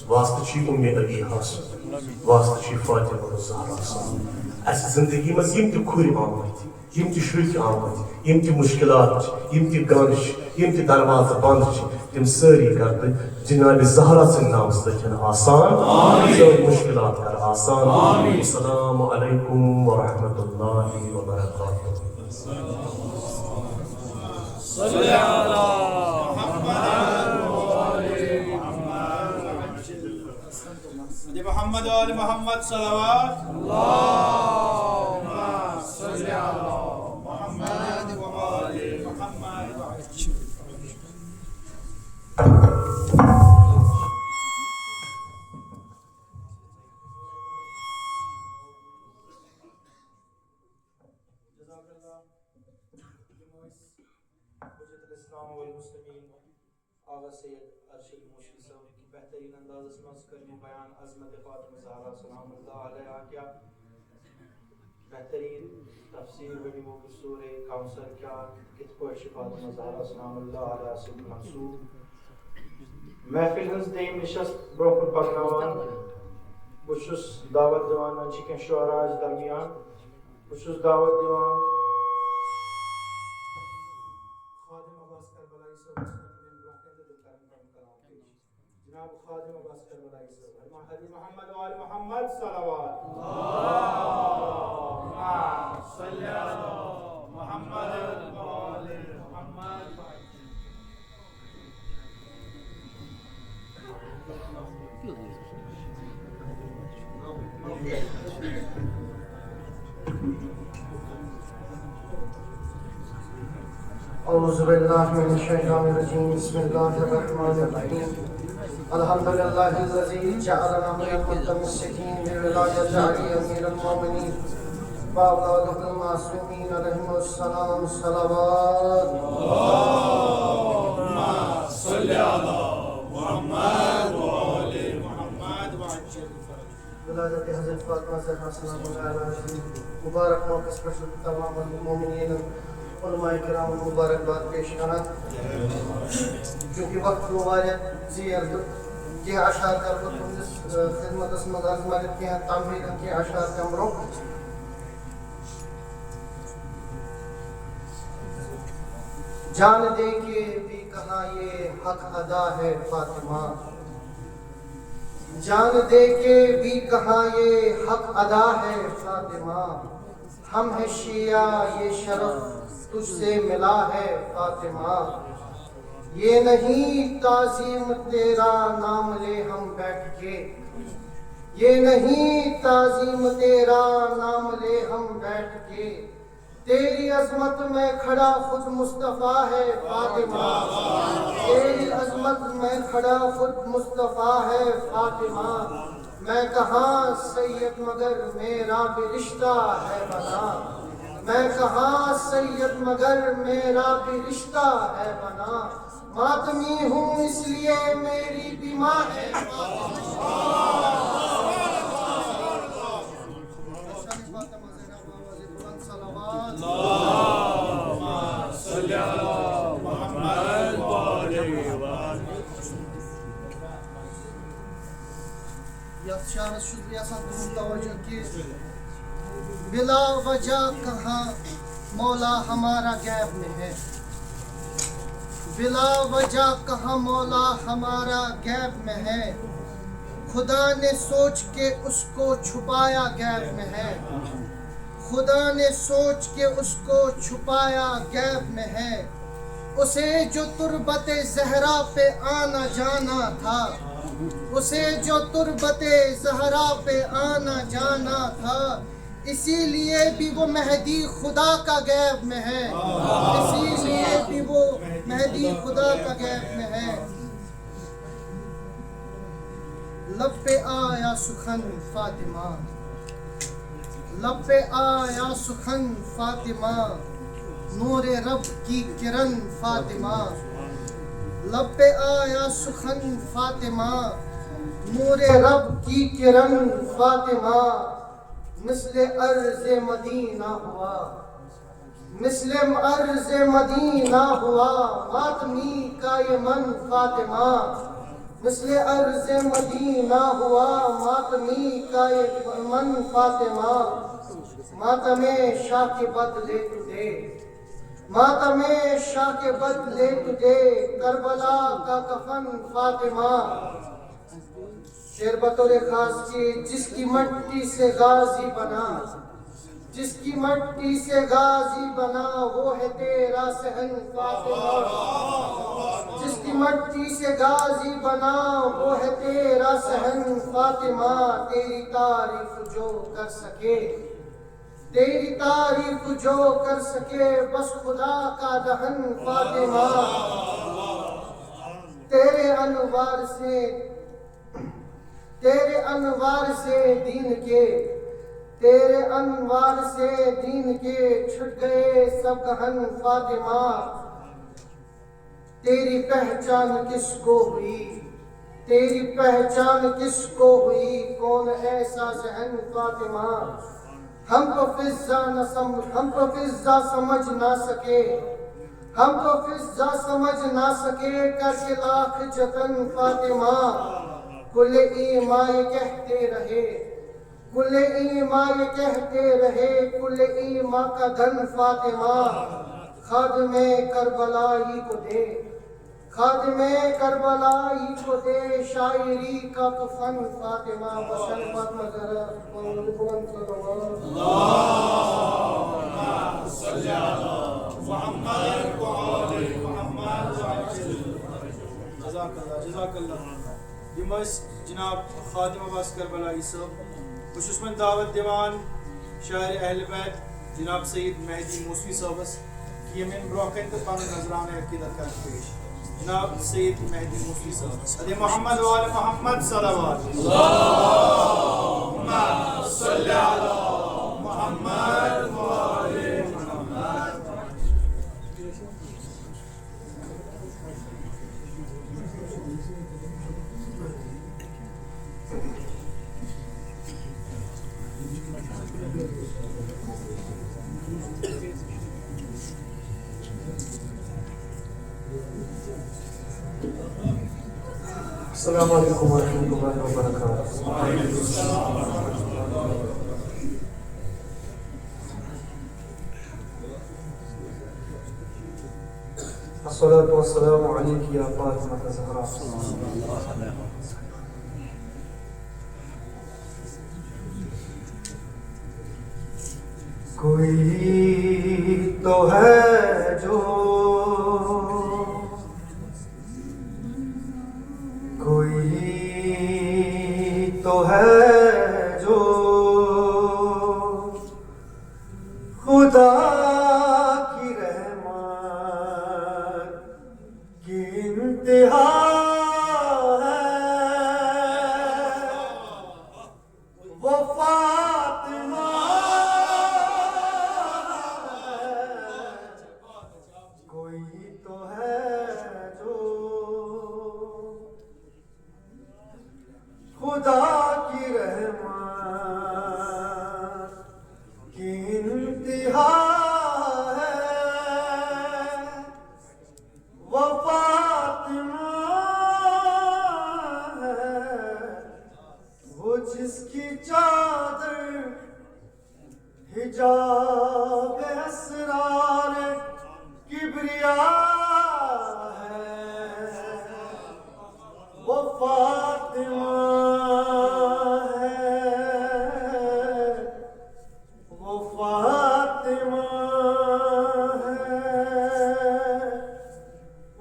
واسطہ چی ام علی حسن واسطہ چی فاطمہ الزہرا آسان اس زندگی مز یم تہ کھوری آمت یم تہ شرکی آمت یم تہ مشکلات یم تہ گانش یم تہ دروازہ بند تم ساری کر جناب زہرا سن نام سۭتۍ آسان سٲری مشکلات کر آسان السلام علیکم ورحمۃ اللہ وبرکاتہ صلی علی محمد و آل محمد صلوات اللہم صلی علی محمد و آل محمد السلام والمسلمین آغا سید ارشد موشی صاحب کی بہترین انداز مز کرنے بیان عظمت فاطمہ زہرا سلام اللہ علیہ کیا بہترین تفسیر ونی وہ سورہ کوثر کیا کت پوش فاطمہ زہرا سلام اللہ علیہ سے منصوب محفل ہنز دیم نشست برونکن پکنوان بچس دعوت دیوان چکن شعراج درمیان بچس دعوت دیوان جناب خادم عباس کربلائی صاحب حضرت محمد و آل محمد صلوات اللہم صلی علی محمد و آل محمد اعوذ باللہ من الشیطان الرجیم بسم اللہ الرحمن الرحیم الحمدللہ الذی جعلنا من المتمسکین بولایت علی امیر المومنین واولادہ المعصومین علیہم السلام صلوات اللہم صلی علی محمد و آل محمد وعجل ولادت حضرت فاطمہ زہرا سلام اللہ علیہ مبارک موقع پر تمام المومنین علماء کرام مبارکباد پیش کرنا کیونکہ وقت مبارک زیر کی اشعار کر تہندس خدمت مز مگر کی تمہید کی اشعار کمرو جان دے کے بھی کہا یہ حق ادا ہے فاطمہ جان دے کے بھی کہا یہ حق ادا ہے فاطمہ ہم ہے شیعہ یہ شرف تجھ سے ملا ہے فاطمہ یہ نہیں تعظیم تیرا نام لے ہم بیٹھ کے یہ نہیں تعظیم تیرا نام لے ہم بیٹھ کے تیری عظمت میں کھڑا خود مصطفیٰ ہے فاطمہ تیری عظمت میں کھڑا خود مصطفیٰ ہے فاطمہ میں کہاں سید مگر میرا بھی رشتہ ہے بنا میں کہاں سید مگر میرا بھی رشتہ ہے بنا ماتمی ہوں اس لیے میری بھی ماں ہے شارس شکریہ سب توجہ کی بلا وجہ کہاں مولا ہمارا غیب میں ہے بلا وجہ کہاں مولا ہمارا غیب میں ہے خدا نے سوچ کے اس کو چھپایا غیب میں ہے خدا نے سوچ کے اس کو چھپایا غیب میں ہے اسے جو تربت زہرا پہ آنا جانا تھا اسے جو تربت زہرا پہ آنا جانا تھا، اسی لیے بھی وہ مہدی خدا کا غیب میں ہے، اسی لیے بھی وہ مہدی خدا کا غیب میں ہے۔ لب پہ آیا سخن فاطمہ، لب پہ آیا سخن فاطمہ، نور رب کی کرن فاطمہ، لب پہ آیا سخن فاطمہ، نور رب کی کرن فاطمہ، مثل ارض مدینہ ہوا، مثل ارض مدینہ ہوا، ماتمی کا یہ من فاطمہ، مثل ارض مدینہ ہوا، ماتمی کا یہ من فاطمہ، ماتم شاہ کے بدلے تجھے، ماتم شاہ کے بدلے تجھے، کربلا کا کفن فاطمہ۔ شعر بطور خاص کی، جس کی مٹی سے غازی بنا، جس کی مٹی سے غازی بنا، وہ ہے تیرا صحن فاطمہ، جس کی مٹی سے غازی بنا، وہ ہے تیرا صحن فاطمہ، تیری تعریف جو کر سکے، تیری تعریف جو کر سکے، بس خدا کا دہن فاطمہ، تیرے انوار سے، تیرے انوار سے دین کے، تیرے انوار سے دین کے چھٹ گئے سب گہن فاطمہ، تیری پہچان کس کو ہوئی، تیری پہچان کس کو ہوئی، کون ایسا ذہن فاطمہ، ہم تو فضا سمجھ نہ سکے، ہم تو فضا سمجھ نہ سکے، کر کے لاکھ جتن فاطمہ، کل ایماں یہ کہتے رہے، کل ایماں یہ کہتے رہے، کل ایماں کا دھن فاطمہ، خادم کربلائی کو دے، خادم کربلائی کو دے، شاعری کا تو فن فاطمہ، بسن فاطمہ ذرا بلند کرو اللہم صلی علی محمد و آل محمد جزاک اللہ۔ یم جناب خادم عباس کربلائی صاحب، بہٕ چھُس وۄنۍ دعوت دِوان شاعر اہل بیت جناب سید مہدی موسوی صٲبس کہ یِم یِن برونٛہہ کَنہِ تہٕ پنُن نظرانہ عقیدت کرن پیش۔ جناب سید مہدی موسوی صاحب، ادے محمد و آل محمد صلوات۔ اللہم صلی علی محمد و آل محمد۔ السلام علیکم ورحمۃ اللہ وبرکاتہ۔ الصلاۃ والسلام علیک یا فاطمہ الزہرا۔ کوئی تو ہے جو، کوئی تو ہے جو خدا کی رحمت کی انتہا ہے، وہ فاطمہ ہے، کوئی تو ہے جو خدا کی رحمت کی انتہا ہے، وہ فاطمہ ہے، وہ جس کی چادر حجاب اسرار کبریا ہے، وہ فاطمہ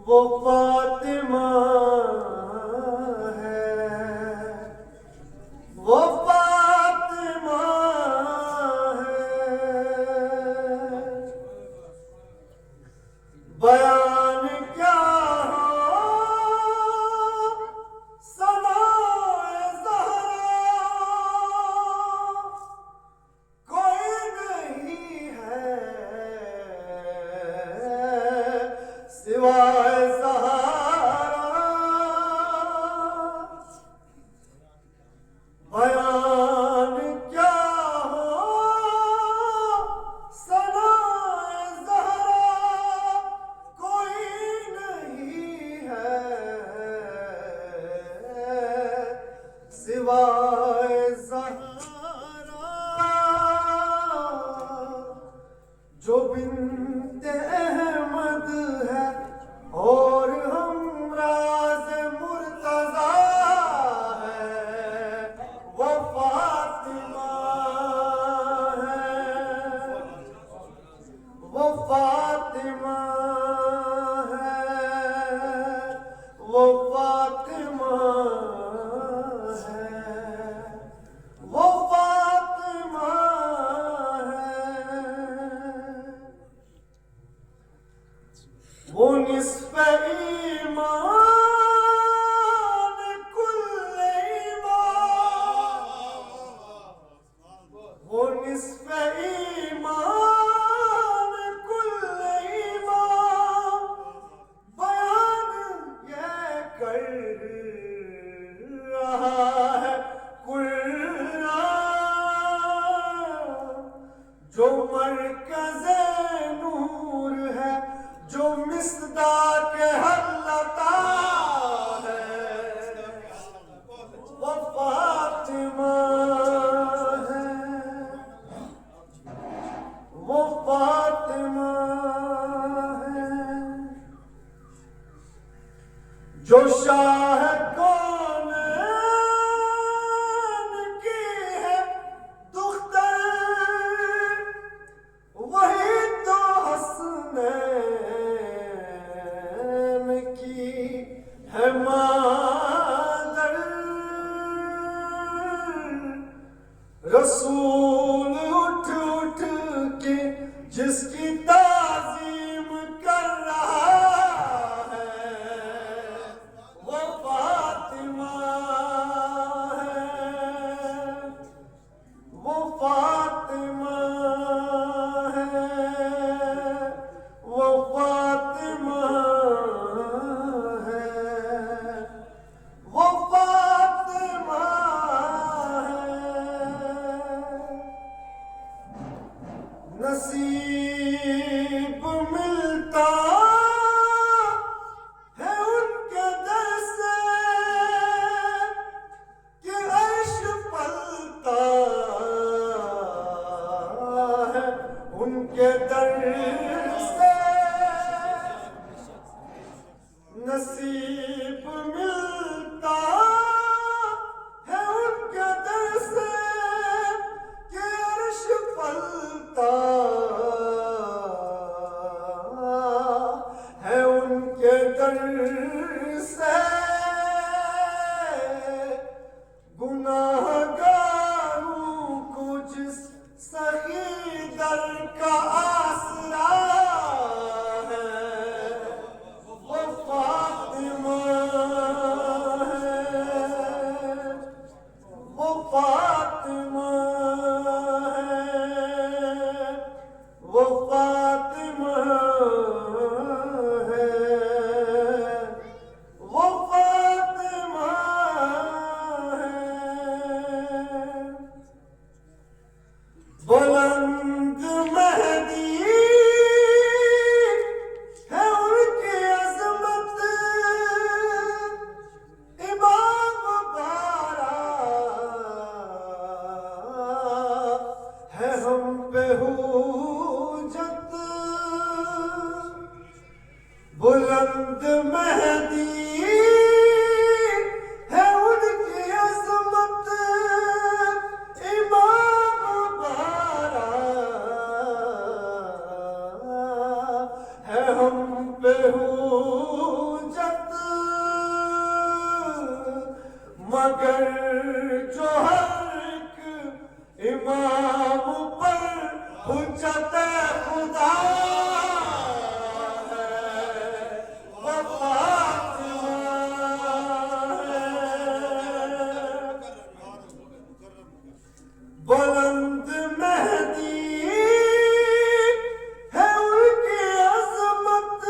وہ فاطمہ ہے۔ زہرا بیان کیا ہو ثنائے زہرا کوئی نہیں ہے سوائے زہرا جو بنت احمد ہے اور ہم راز مرتضی ہے وہ فاطمہ ہے وہ فاطمہ ہے وہ فاطمہ ہے وہ فاطمہ ہے وہ نصف ایمان کل ایمان وہ نصف ایمان کل ایمان بیان یہ کر رہا ہے قرآن جو مرکز نور ہے جو مصداق حلتا ہے وہ فاطمہ ہے وہ فاطمہ ہے جو شاہ کونین کی ہے دختر وہی تو حسنین کی ہے مادر رسول اٹھ اٹھ کے جس کی تعظیم کر رہا ہے وہ فاطمہ ہے وہ فاطمہ ہے وہ فاطمہ ہے وہ فاطمہ ہے نصیب ملتا ہے ان کے در سے کہ عرش پلتا ہے ان کے در سے نصیب ملتا ہے ان کے در سے کہ عرش پلتا ہے ان کے در سے گناہ گاروں کو جس سخی در کا آسرا ہے وہ فاطمہ ہے وہ فاطمہ ہے وہ فاطمہ ہے وہ فاطمہ ہے بلند مہدی ہے ان کی عظمت امام بارا ہے ہم پہ حجت بلند مہدی ہے ان کی عظمت امام بارا ہے ہم پہ حجت مگر جو ہر ایک امام پر حجت خدا ہے وہ فاطمہ ہے بلند مہدی ہے ان کی عظمت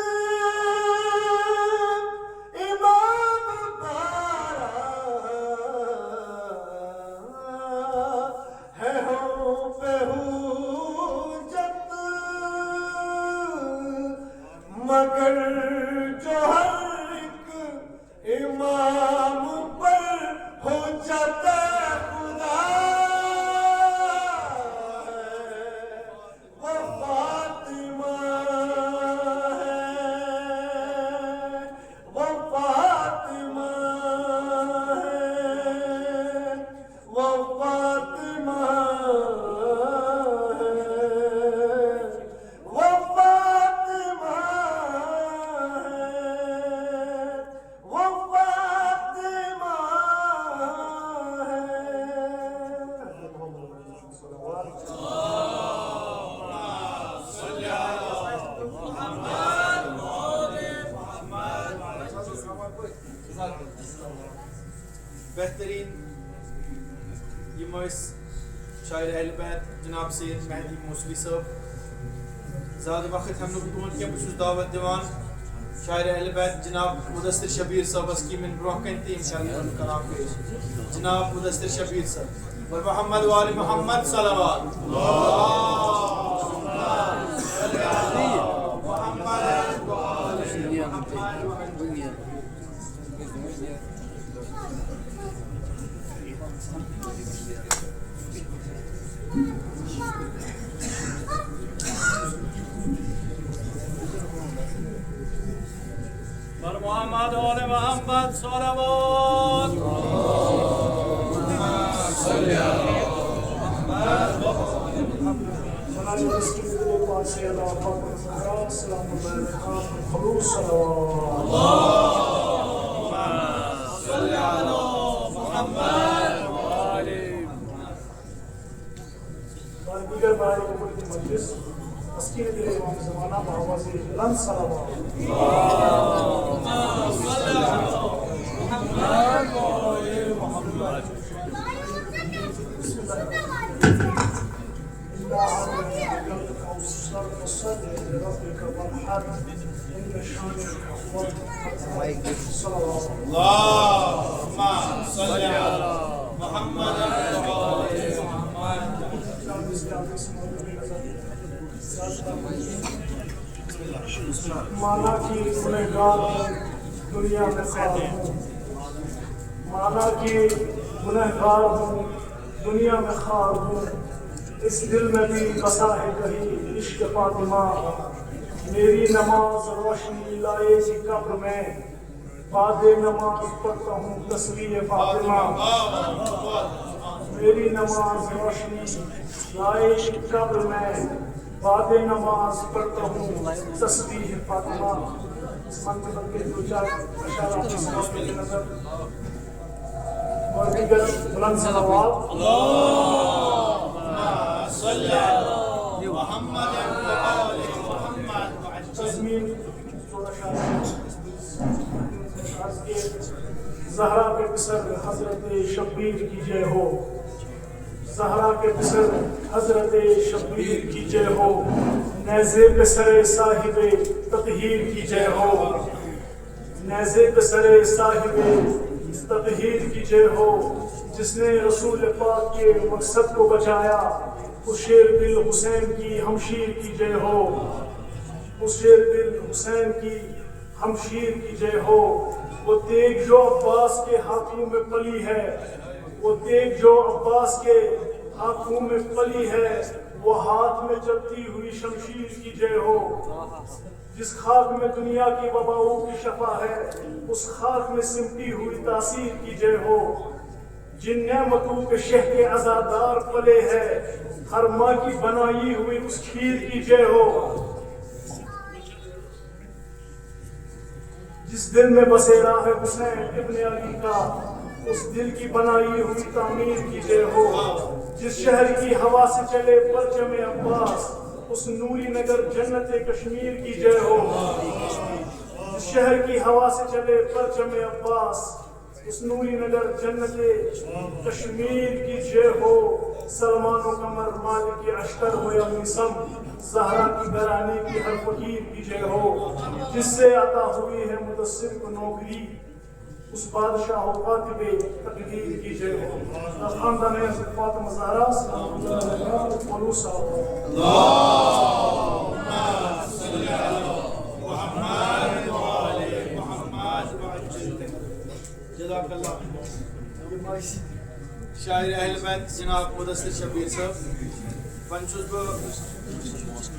بہترین شاعر اہل بیت جناب سید مہدی موسوی صاحب زیادہ وقت ہم لوگ تون کی بہت دعوت دیوان شاعر اہل بیت جناب مدثر شبیر صاحب کی من برو کن تیم شاعر کلام پیش جناب مدثر شبیر صاحب اور محمد وآل محمد صلوات محمد وآل محمد صلوات دیگر بارے کی مجلس تسکین دل امام زمانہ بآواز بلند صلوات اللهم صل على محمد وآل مانا کی گنہگار دنیا میں خوار ہوں مانا کی گنہگار ہوں دنیا میں خوار ہوں اس دل میں بھی بسا ہے کہیں عشق فاطمہ میری نماز روشنی لائے سی قبر میں بعد نماز پڑھتا ہوں تصویر فاطمہ میری نماز روشنی لائے سی قبر میں بعد نماز پڑھتا ہوں تصویر فاطمہ اس منطقہ کے دو چار اشارہ کی سمجھ کے نظر اور دیگر بلند صلوات صل على محمد وآل محمد تزمین زہرا کے پسر حضرت شبیر کی جے ہو زہرا کے پسر حضرت شبیر کی جے ہو نیزے پہ سر صاحب تطہیر کی جے ہو نیزے پہ سر صاحب تطہیر کی جے ہو جس نے رسول پاک کے مقصد کو بچایا اس شیر دل حسین کی ہمشیر کی جے ہو اس شیر دل حسین کی ہمشیر کی جے ہو وہ دیکھ جو عباس کے ہاتھوں میں پلی ہے وہ دیکھ جو عباس کے ہاتھوں میں پلی ہے وہ ہاتھ میں چلتی ہوئی شمشیر کی جے ہو جس خاک میں دنیا کی وباؤں کی شفا ہے اس خاک میں سمٹی ہوئی تاثیر کی جے ہو جن نعمتوں پہ شہ کے عزادار پلے ہے ہر ماں کی بنائی ہوئی اس کھیر کی جے ہو جس دل میں بسیرا ہے حسین ابن علی کا اس دل کی بنائی ہوئی تعمیر کی جے ہو جس شہر کی ہوا سے چلے پرچم عباس اس نوری نگر جنت کشمیر کی جے ہو جس شہر کی ہوا سے چلے پرچم عباس اس نوری نگر جنت کشمیر کی جے ہو سلمان و قمر مالک اشتر ہو یا میسم زہرا کی گرانی کی ہر فقیر کی جے ہو جس سے عطا ہوئی ہے مدثر کو نوکری اس بادشاہ و قاتب تقدیر کی جے ہو خاندان فاطمہ زہرا سلام اللہ علیہ ولوسا اللهم صل على محمد وآل محمد جزاک اللہ شاعر اہل بیت جناب مدثر شبیر صاحب ون چھس بہ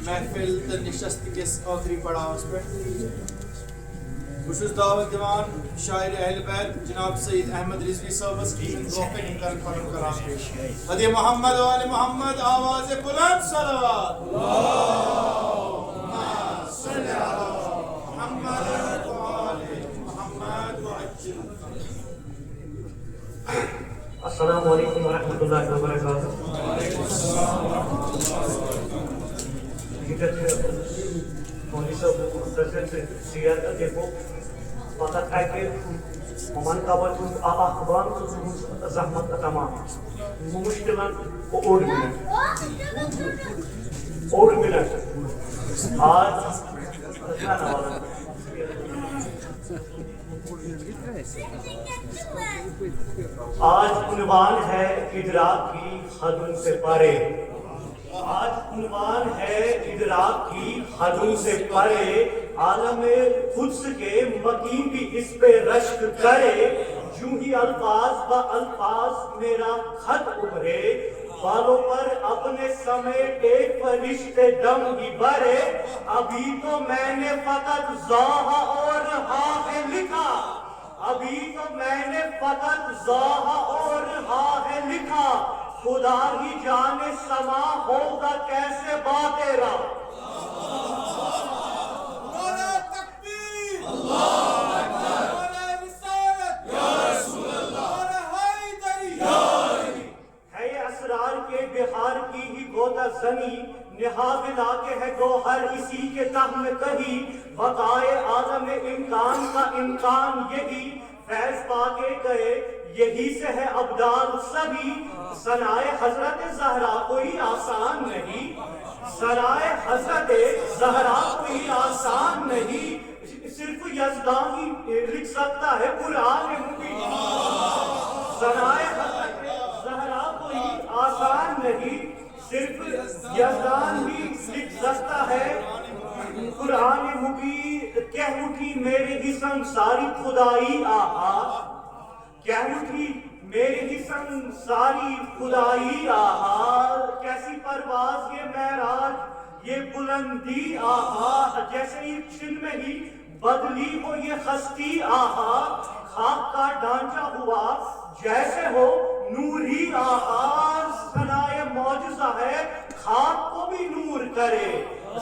محفل تو نشست کس آخری پڑاؤس پہ بہت دعوت دیوان شاعر اہل بیت جناب سید احمد رضوی صاحب کی کلام پیش ہدی محمد وآل محمد آواز بلند صلوات اللهم صل على محمد وآل محمد وعجل السلام علیکم ورحمۃ اللہ وبرکاتہ مولوی صاحب مختصر سے سیاست کو فقط ہے کہ ممان توجہ اخبار تو زحمت تمام مشکلن اوڑ منٹ آج عنوان ہے ادراک کی حدوں سے پرے. آج عنوان ہے ادراک کی حدوں سے پرے. عالم قدس کے مقیم بھی اس پہ رشک کرے. یوں ہی الفاظ با الفاظ میرا خط ابھرے. بالوں پر اپنے سمیٹے فرشتے دم ہی بھرے. ابھی تو میں نے فقط ذا اور ہا ہے لکھا. ابھی تو میں نے فقط ذا اور ہا ہے لکھا. خدا ہی جانے سما ہوگا کیسے با تیرا. بہار کی ہی گوتا زنی نہا بلا کے ہے گوہر اسی کے تہ میں کہیں. بقائے عالم امکان کا امکان یہی. فیض پا کے گئے یہی سے ہے ابدال سبھی. ثنائے حضرت زہرا کوئی آسان نہیں. ثنائے حضرت زہرا کوئی آسان نہیں. صرف یزدان ہی لکھ سکتا ہے قرآن مبین. ثنائے حضرت زہرا کوئی آسان نہیں. صرف یزدان ہی لکھ سکتا ہے قرآن مبین. کہہ اٹھی میرے ہی سنگ ساری خدائی آہا. کہہ اٹھی میرے ہی سنگ ساری خدائی آہا. کیسی پرواز یہ معراج یہ بلندی آہا. جیسے ہی چھن میں ہی بدلی ہو یہ ہستی آہا. خاک کا ڈھانچہ ہوا جیسے ہو نوری آہا. ثنائے معجزہ ہے خاک کو بھی نور کرے.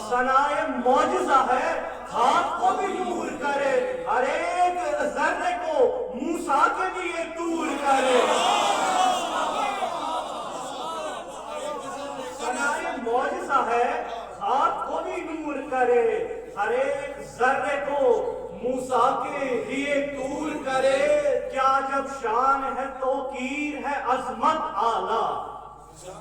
ثنائے معجزہ ہے خاک کو بھی نور کرے. ہر ایک ذرے کو موسیٰ کے لیے دور کرے. ثنائے معجزہ ہے خاک کو بھی نور کرے. ہر ایک ذرے کو موسیٰ کے لیے دور کرے. کیا جب شان ہے توقیر ہے عظمت اعلیٰ.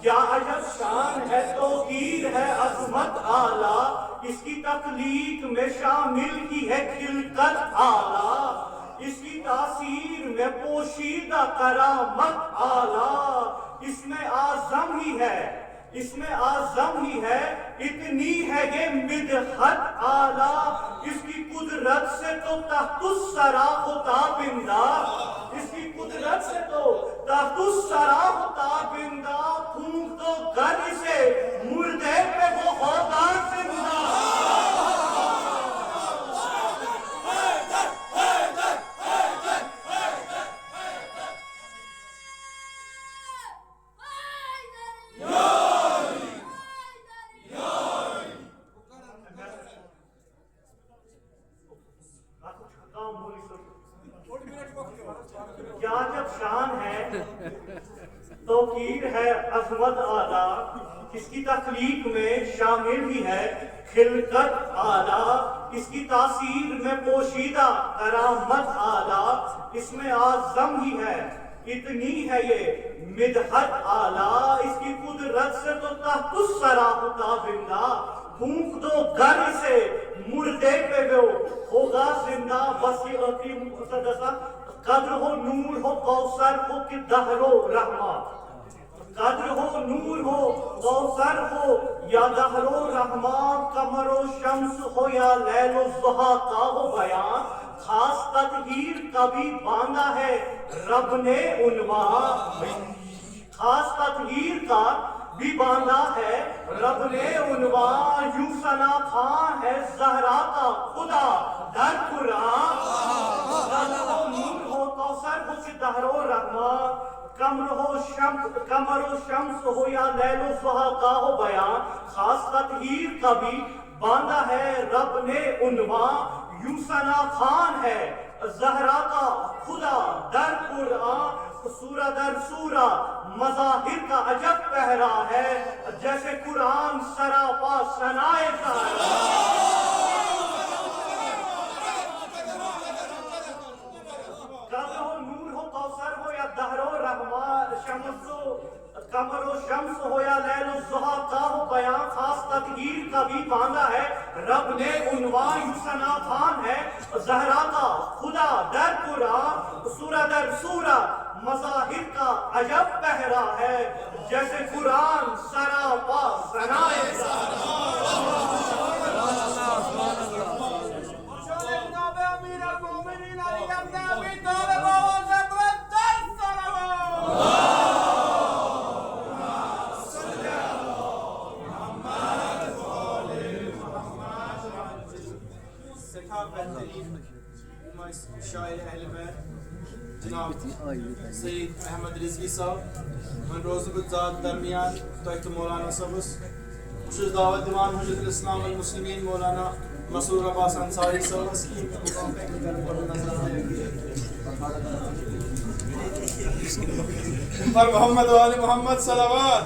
کیا عجب شان ہے توقیر ہے عظمت اعلیٰ. اس کی تخلیق میں شامل کی ہے خلقت اعلیٰ. اس کی تاثیر میں پوشیدہ کرامت اعلیٰ. اس میں اعظم ہی ہے اس میں اعظم ہی ہے. اتنی ہے یہ مدحت اعلیٰ. اس کی قدرت سے تو تحت الثری ہوتا بندہ. اس کی قدرت سے تو تحت الثری ہوتا بندہ. پھونک تو گر اسے مردے پہ وہ ہوگا زندہ. کیا جب شان ہے توقیر ہے عظمت اعلیٰ. اس کی تخلیق میں شامل ہی ہے خلقت اعلیٰ. اس کی تاثیر میں پوشیدہ کرامت اعلیٰ. اس میں اعظم ہی ہے اتنی ہے یہ مدحت اعلیٰ. اس کی قدرت سے تو تحت الثری ہوتا بندہ. پھونک دو گر اسے مردے پہ وہ ہوگا زندہ. بس یہ آخری مقتدسہ قدر ہو نور ہو کوثر ہو کہ دہر و رحمہ. قدر ہو نور ہو کوثر ہو یا دہر و رحمہ. قمر و شمس ہو یا لیل و ضحیٰ کا ہو بیان. خاص تطہیر کا بھی باندھا ہے رب نے عنوان. خاص تطہیر کا بھی باندھا ہے رب نے عنوان. یوں ثنا خان ہے زہرا کا خدا در قرآن. قدر ہو نور ہو کوثر ہو کہ دہر و رحمہ. قمر و شمس ہو یا لیل و ضحیٰ کا ہو بیان. خاص تطہیر کا بھی باندھا ہے رب نے عنوان. یوں ثنا خان ہے زہرا کا خدا در قرآن. سورہ در سورہ مظاہر کا عجب پہرا ہے جیسے قرآن سراپا ثنائے زہرا. شمس ہو یا لیل الضحیٰ کا وہ بیان خاص تطہیر کا بھی باندھا ہے. رب نے عنوان یوسنا خان ہے زہرا کا خدا در قرآن سورہ در سورہ مظاہر کا عجب پہرا ہے جیسے قرآن سراپا ثنائے زہرا. شاعر اہل بیت جناب سید احمد رضوی صاحب من روز بذات درمیان تحت مولانا صبس بشز دعوت دیوان حجت الاسلام والمسلمین مولانا مسرور عباس انصاری صبس کی پر محمد و آل محمد صلوات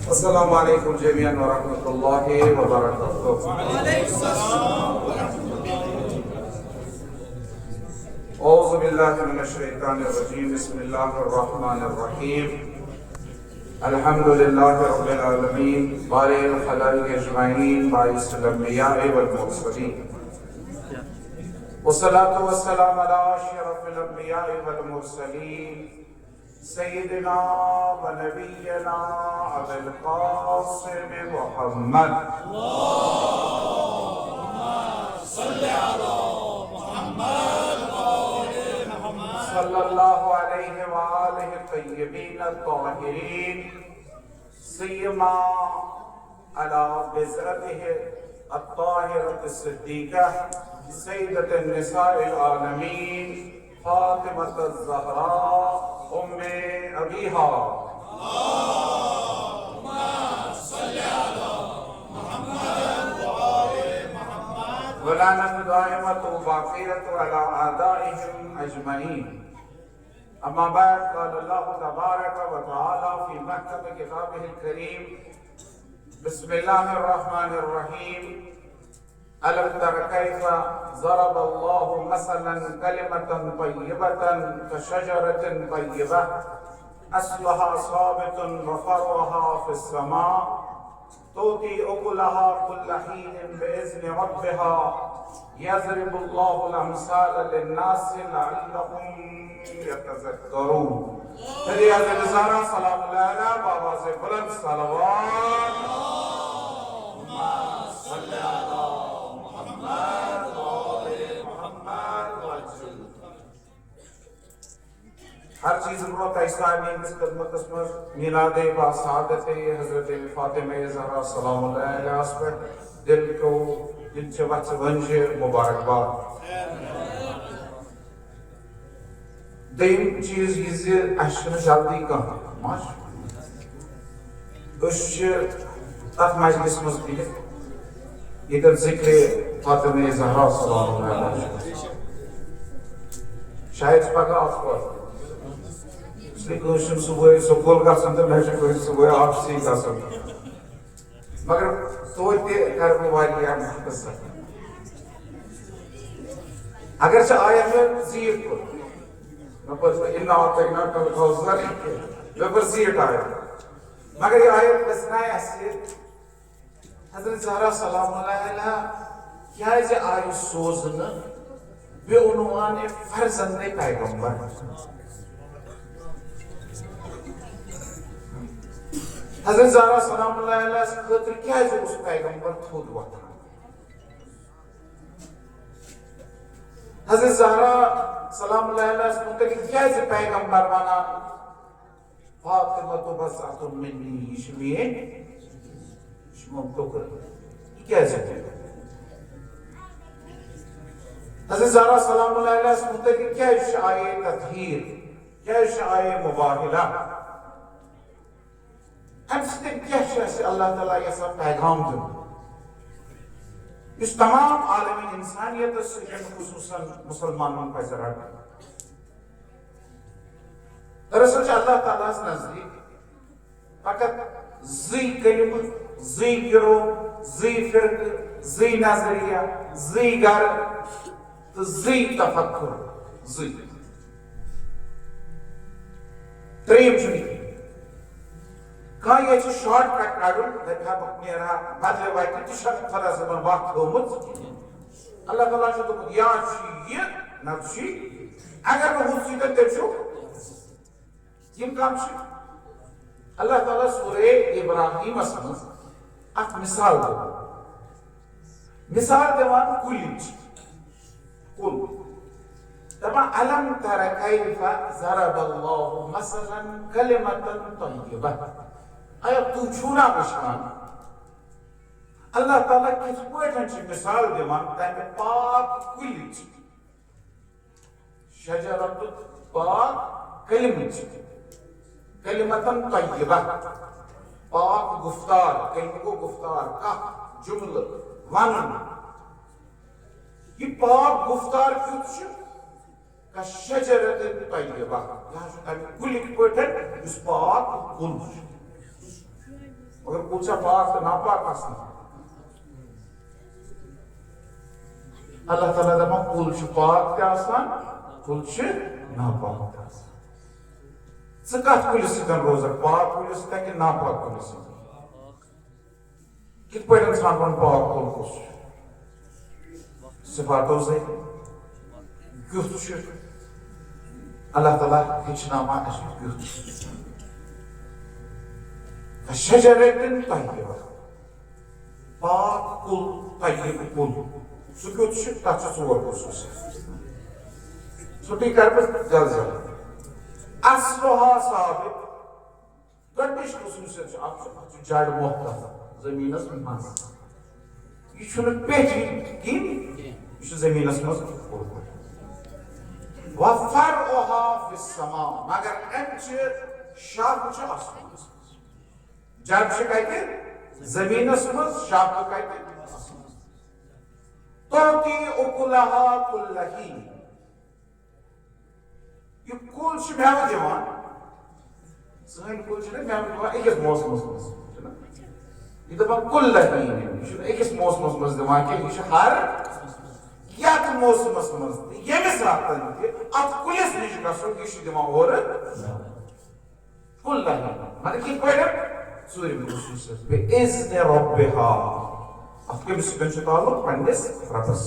السلام علیکم جميعا ورحمۃ اللہ وبرکاتہ. اعوذ باللہ من الشیطان الرجیم. بسم اللہ الرحمن الرحیم. الحمد للہ رب العالمین بارئ الخلائق اجمعین باعث الانبیاء والمرسلین والصلاة والسلام علی اشرف الانبیاء والمرسلین سیدنا و نبینا ابی القاسم محمد صلی اللہ علیہ وآلہ الطیبین الطاہرین سیما علی بذرته الطاہرة الصدیقہ سیدۃ النساء العالمین فاطمۃ الزہراء ام ابیہا ولعنت دائمۃ باقیۃ علی اعدائہم اجمعین. اما بعد قال اللہ تبارک و تعالی فی محکم کتابہ الکریم بسم اللہ الرحمن الرحیم. ألم تر كيف ضرب الله مثلا كلمة طيبة كشجرة طيبة أصلها ثابت وفرعها في السماء تؤتي أكلها كل حين بإذن ربها يضرب الله الأمثال للناس لعلهم يتذكرون. هذه الرسالة سلام الله على بابا سے بلند صلوات صلی اللہ ہر چیز ضرورت اسلامی اس خدمت اسمر میلاد با سعادت حضرت فاطمہ زہرا سلام اللہ علیہ پر دل کو دل چه وقت ونج مبارکباد. دیم چیز یہ اشن جلدی کہاں ماش اس ات مجلس مزید یہ ذکر فاطمہ زہرا سلام اللہ علیہ شاید پگہ افکار اس لیے کوشم صبح سکول کا سنتے میں کوشم صبح آپ سی کا سنتے مگر توتے کرنے والی ہے مختصر. اگرچہ آیا میں زیر کو میں پس انہا آتینا کل خوزر میں پر زیر آیا مگر یہ آیت بسنائے ایسے حضرت زہرا سلام اللہ علیہ کیا ہے جو آئی سوزنا بے عنوان فرزند پیغمبر. حضرت زہرا سلام اللہ علیہ سے خطر کیا ہے جو اس پیغمبر خود وطن. حضرت زہرا سلام اللہ علیہ سے متعلق کیا ہے جو پیغمبر وانا فاطمہ تو بسعت منی شمیئے شمام تو کر کیا ہے حضرت زہرا سلام اللہ علیہ سے متعلق کیا ہے شعائے تطہیر کیا ہے شعائے مباہلہ. ہم سے کیا شاہ سے اللہ تعالیٰ یہ سب پیغام دوں اس تمام عالمی انسانیت سے خصوصاً مسلمانوں کا ذرا دراصل اللہ تعالیٰ نزدیک فقط زی کلمہ زی گروہ زی فرقہ زی نظریہ زی گھر تو زی تفکر زی تریم چنی کہاں یہ چھ شارٹ کٹ کارڈن دیکھا میرا بدلے وائی کی تشک خدا زمان وقت ہومت اللہ تعالیٰ چھو تو یا چھ یہ نفشی اگر وہ حد سیدھا تیر چھو یم کام چھ اللہ تعالیٰ سورہ ابراہیم اسم اک مثال دو مثال دیوان کلی چھ کل دبا علم تر کیف ضرب اللہ مثلا کلمتا طیبہ آیا تو چھونا بشان اللہ تعالیٰ کس پویٹن چھ مثال دیوان تیمی پاک کلی چھ شجرت پاک کلمہ چھ کلمتن طیبہ پاک گفتار کلمہ کو گفتار کا جمل ونن یہ پاک گفتار کیوں چھ کا شجرت طیبہ یہاں چھو تیمی کلی کی پویٹن اس پاک کل چھ اگر کل چھ پاک تو ناپاک آسنا اللہ تعالیٰ دما کل چھ پاک تے آسان کل چھ ناپاک تے آسان سکات کل سیدن روزہ پاک کل سیدن کہ ناپاک کل سیدن کت پویٹ انسان کن پاک کل کس صفاتو سے گفت چھ اللہ تعالیٰ ہچ نامہ اشت گفت شجرتن طیبہ پاک کل طیب کل سکوت چھ تچ ژور خصوص چھٹی کر بس جلد جلد اصلها ثابت گنڈش خصوصیت چھ اب جڑ محتم زمینس مز یہ چھنہ پیچی کین یہ زمینس مز وفرعها فی السماء مگر ام چھ شاخ چھ آسمانس جڑ چھ کتے زمینس مز شاخ کتے توتی اکلها کل حین یہ کل چھ میوہ دیوان سہن کل چھ میوہ دیوان ایکس موسمس مز یہ دپا کل حین یہ ایکس موسمس مز دیوان کہ یہ ہر یت موسمس مز یمس راتن ات کلس نش گژھن یہ دیوان اور کل حین مگر کت پٲٹھۍ ژوٗرِم خصوٗصیت بِإِذنِ رَبِّهَا ات کمس سۭتۍ چھُ تعلق پننس ربس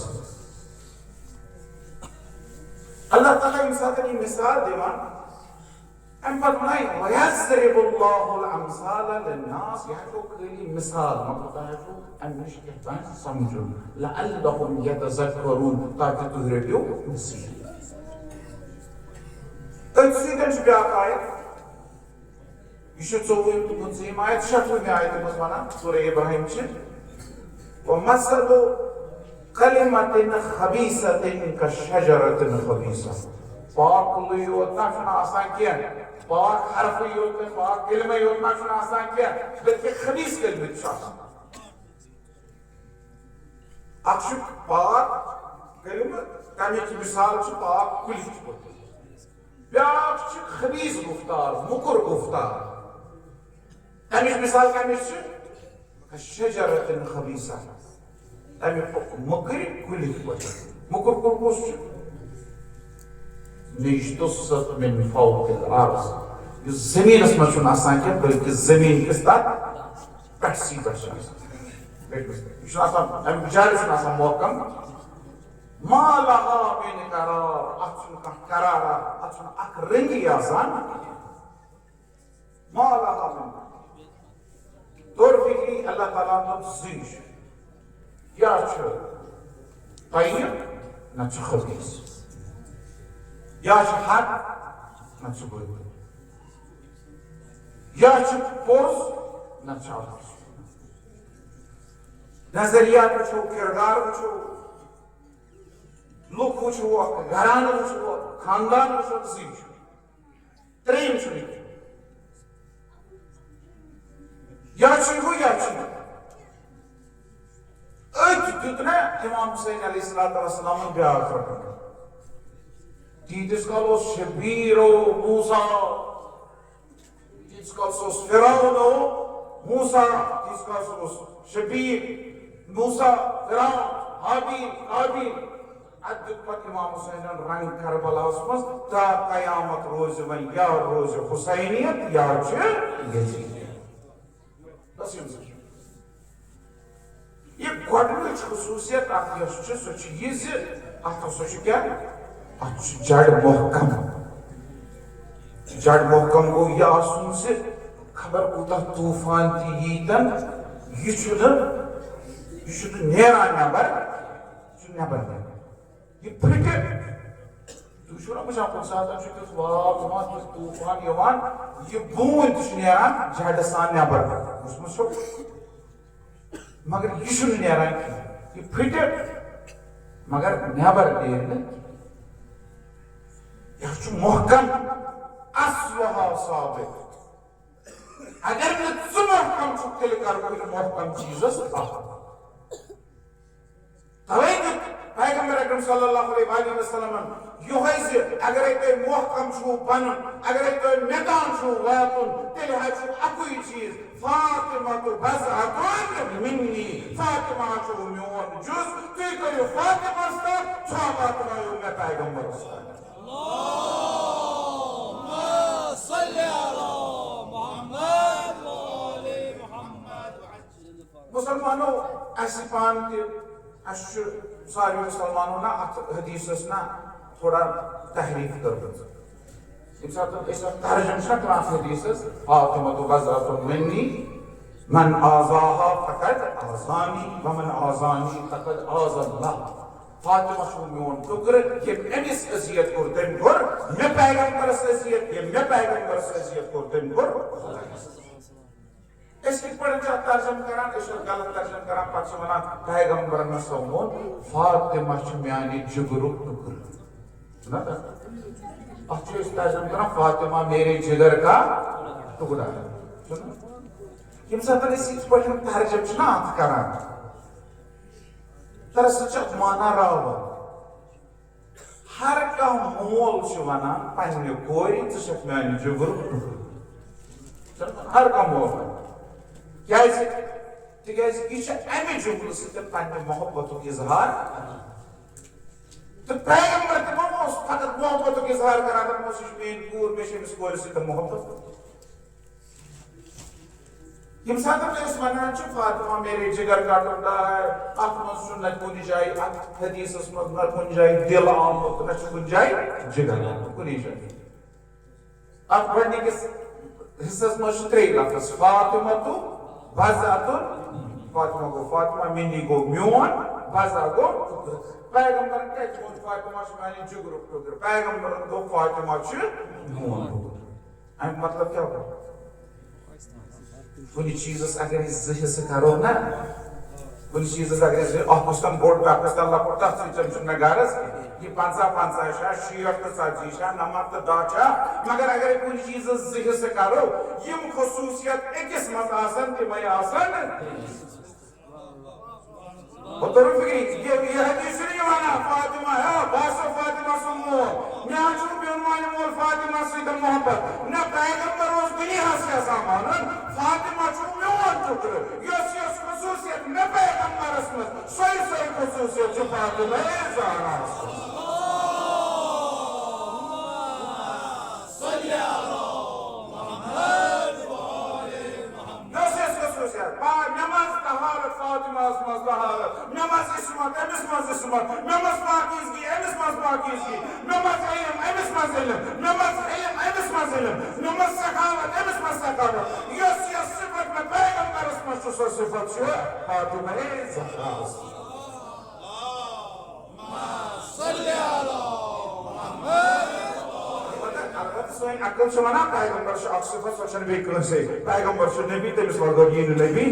اللہ تعالیٰ ییٚمہِ ساتہٕ یہِ مثال دِوان امہِ پتہٕ ونایہِ وَيَضْرِبُ اللَّهُ الْأَمْثَالَ لِلنَّاسِ یہِ ہیٚکو خٲلی مثال مطلب تۄہہِ ہیٚکو امہِ نِش کینٛہہ سمجھُن لَعَلَّهُمْ يَتَذَكَّرُونَ تاکہِ تُہۍ رٔٹِو نصیٖحت أتھۍ سۭتۍ چھُ بیٛاکھ آیت یہ چھ 24 تہٕ 25 آیت 60 آیت منٛز ونان سورہ ابراہیم چھ وَمَثَلُ كَلِمَةٍ خَبِيثَةٍ كَشَجَرَةٍ خَبِيثَةٍ پاک کلوی یوت نا چھُنہٕ آسان کینٛہہ پاک حرفٕے یوت نہٕ پاک کلمے یوت نا چھُنہٕ آسان کینٛہہ بلکہِ خبیث کلمہ تہِ چھُ آسان اکھ چھُ پاک کلمہ تمیچ مثال چھِ پاک کُلِچ پٲٹھۍ بیٛاکھ چھُ خبیث گفتار مُکُر گفتار تمیچ مثال کمِچ چھِ شجرة خبیثہ تمہِ مکر کُلِچ پٲٹھۍ مکر کُل کُس چھُ اجتثت من فوق الارض یُس زمینس منٛز چھُنہٕ آسان کینٛہہ بلکہِ زمین کِس تتھ پٮ۪ٹھسٕے پٮ۪ٹھ چھُ آسان یہِ چھُنہٕ آسان امہِ بِچارِ چھُنہٕ آسان محکم ما لها من قرار اتھ چھُنہٕ کانٛہہ قرارا اتھ چھُنہٕ اکھ رنگی آسان ما لها من طور فکری اللہ تعالیٰ دوٚپ زٕے چھُ یا چھُ طیب نہ چھُ خبیث یا چھُ حق نہ چھُ باطل یا چھُ پوٚز نہ چھُ اپُز نظریات وٕچھو کردار وٕچھو لُکھ وٕچھو گھرانہٕ وٕچھو خاندان وٕچھو زٕے چھُ ترٛیٚیِم چھُنہٕ کینٛہہ یا چھُ ہُہ یا چھُ نہٕ أتھۍ دیتنا امام حسین علیہ السلام بیاکھ رکھن تیتس کال شبیر و موسیٰ تیتس کال فرعون و موسیٰ تیتس کال شبیر موسیٰ فرعون حابیل قابیل ادت پت امام حسین رنگ کربلا مز تا قیامت روز ون یا روز حسینیت یا بس یہ گۄڈنِچ خصوصیت اتھ یۄس چھِ سۄ چھِ یہِ زِ اتھ سۄ چھِ کیٛاہ اتھ چھُ جڑ محکم جڑ محکم گوٚو یہِ آسُن زِ خبر کوٗتاہ طوٗفان تہِ ییٖتن یہِ چھُنہٕ نیران نٮ۪بر یہِ چھُ نٮ۪بر نیران یہ پھٹہِ تُہۍ چھِو نا وٕچھان کُنہِ ساتہٕ چھُ تیُتھ واو یِوان تیُتھ طوٗفان یِوان یہِ بوٗنۍ تہِ چھِ نیران جڑٕ سان نٮ۪بر وٕچھمُت چھُو مگر یہ چھُنہٕ نیران کینٛہہ یہِ پھٹہِ مگر نٮ۪بر نیرِ نہٕ یہِ چھُ محکم اصلها ثابت اگر نہٕ ژٕ محکم چھُکھ تیٚلہِ کر کُنہِ محکم چیٖزس توے دیُت پیغمبر اکرم صلی اللہ علیہ وسلم یہوے زِ اگرے تُہۍ محکم چھُو بنُن اگرے تُہۍ میدان چھُو واتُن تیٚلہِ حظ چھُ اکُے چیٖز فاطمہ بضعۃ منی فاطمہ چھُ میون جُز تُہۍ کٔرِو فاطمہس تہٕ ژھا واتنٲیِو مےٚ پیغمبرس تام مسلمانو اَسہِ پان تہِ اَسہِ چھُ ساروی مسلمانو نا اتھ حدیثس نا تھوڑا تحریف کٔرمٕژ ییٚمہِ ساتہٕ أسۍ اتھ ترجمہٕ چھِنا کران اتھ حدیثس فاطمہ بضعۃ منی من آزاها فقد آزانی ومن آزانی فقد آزا اللہ فاطمہ چھُ میون ٹُکرٕ ییٚمۍ أمِس اذیت کوٚر تٔمۍ کوٚر مےٚ پیغمبرس اذیت ییٚمۍ مےٚ پیغمبرس اذیت کوٚر تٔمۍ کوٚر اس کِتھ پٲٹھۍ چھِ اتھ ترجمہٕ کران أسۍ چھِ غلط ترجمہٕ کران پتہٕ چھِ ونان پیغمبرن ہسا ووٚن فاطمہ چھِ میانہِ جگرُک ٹُکرٕ چھُنا اتھ چھِ أسۍ ترجمہٕ کران فاطمہ میرے جگر کا ٹُکڑا چھُنا ییٚمہِ ساتہٕ أسۍ یِتھ پٲٹھۍ ترجمہٕ چھِنا اتھ کران دراصل چھِ اتھ مانا راوان ہر کانٛہہ مول چھُ ونان پننہِ کورِ ژٕ چھکھ میانہِ جگرُک ٹُکرٕ ہر کانٛہہ مول کیازِ تِکیازِ یہِ چھُ امہِ جملہٕ سۭتۍ پننہِ محبتُک اظہار تہٕ پیغمبر تہِ ما اوس فقط محبتُک اظہار کران دپان اوس یہِ چھِ میٲنۍ کوٗر مےٚ چھِ أمِس کورِ سۭتۍ محبت ییٚمہِ ساتہٕ أسۍ ونان چھِ فاطمہ میرے جگر کا ٹُکڑا ہے اتھ منٛز چھُ نہ کُنہِ جایہِ اتھ حدیثس منٛز نہ کُنہِ جایہِ دل آمُت نہ چھُ کُنہِ جایہِ جگر آمُت کُنی جایہِ اتھ گۄڈنِکِس حصس منٛز چھِ ترٛےٚ لفظ فاطمہ تہٕ بضعۃ فاطمہ گوٚو فاطمہ منی گوٚو میون بضع گوٚو ٹُکرٕ پیغمبرن کیٛازِ ووٚن فاطمہ چھُ میانہِ جگرُک ٹُکرٕ پیغمبرن دوٚپ فاطمہ چھُ میون ٹُکرٕ امیُک مطلب کیٛاہ گوٚو کُنہِ چیٖزس اگر أسۍ زٕ حصہٕ کرو نا کُنہِ چیٖزس اگر أسۍ اکھ کُس تام بوٚڑ بیٛاکھ کُس تام لۄکُٹ تتھ سۭتۍ چھُنہٕ مےٚ غرض یہِ 50-50 چھا 60 تہٕ 40 چھا 90 تہٕ 10 چھا مگر اگر کُنہِ چیٖزس زٕ حصہٕ کرو یِم خصوٗصیت أکِس منٛز آسن تِمے آسن یہ حدیث چھُنہٕ یہِ ونان فاطمہ بہٕ ہسا فاطمہ سُنٛد مول مےٚ حظ چھُ میون مالہِ مول فاطمہ سۭتۍ محبت نہ پیغمبر اوس دُنیاہس یژھان ونُن فاطمہ چھُ میون ٹُکرٕ یۄس یۄس خصوٗصیت مےٚ پیغمبرس منٛز سۄے خصوٗصیت چھِ فاطمہ زہراہس منٛز فاطمہس منٛز طہارت مےٚ منٛز عصمت أمِس منٛز عصمت مےٚ منٛز پاکیزگی أمِس منٛز پاکیزگی مےٚ منٛز علم أمِس منٛز علم مےٚ منٛز علم أمِس منٛز علم مےٚ منٛز سخاوت أمِس منٛز سخاوت یۄس یۄس صفت مےٚ پیغمبرس منٛز چھُ سۄ صفت چھِ فاطمہ زہراہس سٲنۍ عقل چھِ ونان پیغمبر چھُ اکھ صفت سۄ چھنہٕ بیٚیہِ کٲنٛسے پیغمبر چھُ نبی تٔمِس لگٲو یی نہٕ نبی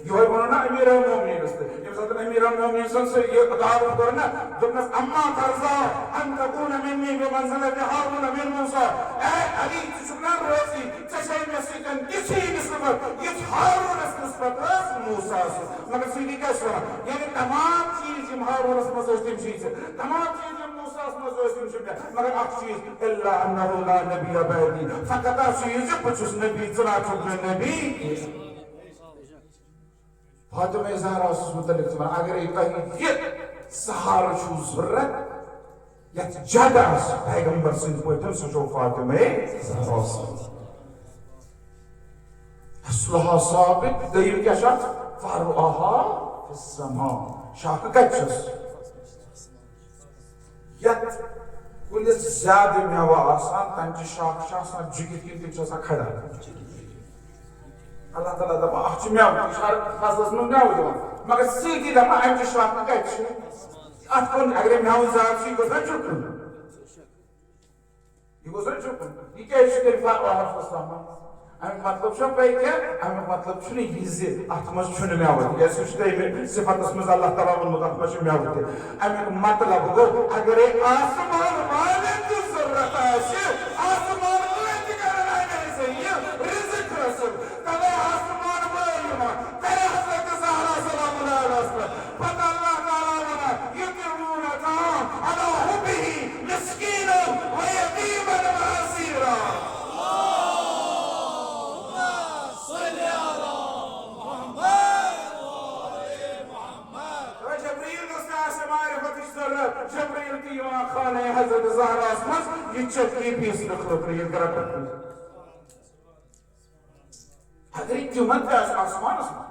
یہ ونو نا امیر المومنین یم سات امیر المومنین سن سے یہ دعوت کرنا دپنس اما ترضا ان تكون مني بمنزلة هارون من موسى اے علی چکنا روزی چشے میں سکن کسی نسبت یہ ہارون اس نسبت موسیٰ مگر سیدھی کیا سنا یعنی تمام چیز یم ہارون اس مزوجتیم چیز تمام چیز یم موسیٰ اس مزوجتیم چیز مگر اک چیز الا انہو لا نبی بعدی فقط چیز پچھس نبی چنا چکن نبی فاطمہ زہرا اس متعلق سنا اگر یہ سہارا چھو ضرورت یت جگہ پیغمبر سند پوتن سو فاطمہ زہرا اصلها ثابت دلیل کیا شاہ فرعها فی السماء شاہ کچھس یت کلس زیادہ میوہ آسان تنچ شاہ آسان جگت کی تم سے کھڑا اللہ تعالیٰ دپا اخ میوہ فصلس من میوہ دپان مگر سیدھی دپا امچ شاہ کچھ ات کن اگر میوہ زیادہ چھ گوزن چکن یہ گوزن چکن یہ کیا تیل فرعها فی السماء امیک مطلب چھو پہ کیا امیک مطلب چھو نہیں یہ ات مز چھو میوہ یہ سوچتے صفت مز اللہ تعالیٰ ونمت ات مز میوہ تہ امیک مطلب گو اگر آسمان والن کی ضرورت آسہ آسمان والن تہ کرن آنے سے یہ رزق رسل تبے آسمان والن تیرے حضرت زہرا سلام اللہ علیہ وسلم پتہ اللہ تعالیٰ ونا یطعمون طعام علی حبہ مسکینا و یتیما و اسیرا جبریل کی یوان خانہ حضرت زہرا اسمس یہ چکی پیس رکھ رکھ یہ گرہ کرتی اگر ایک جمعت ہے آسمان اسمس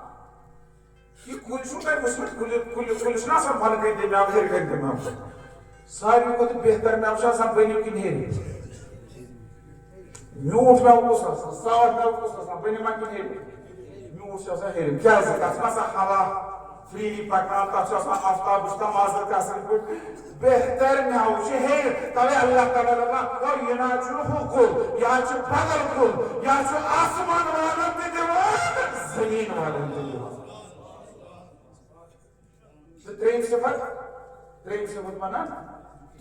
یہ کلشوں کا مسمت کلشنا سا بھل گئی دے میں آپ ہر گئی دے میں آپ ساری کو تو بہتر میں آپ شاہ سا بینیو کی نہیں میوٹ میں آپ کو سا ساوٹ میں آپ کو سا بینیو میں کی نہیں میوٹ شاہ سا ہیرم کیا زکا اسمہ سا ہوا فریلی پکان تک آسان آفتاب اس کا مازر کا اثر پہ بہتر میں ہوشی ہے تبھی اللہ تعالیٰ لگا اور یہ نا چھو حکم یا چھو بدل کل یا چھو آسمان والا تے دیوان زمین والا تے دیوان ترین صفت مانا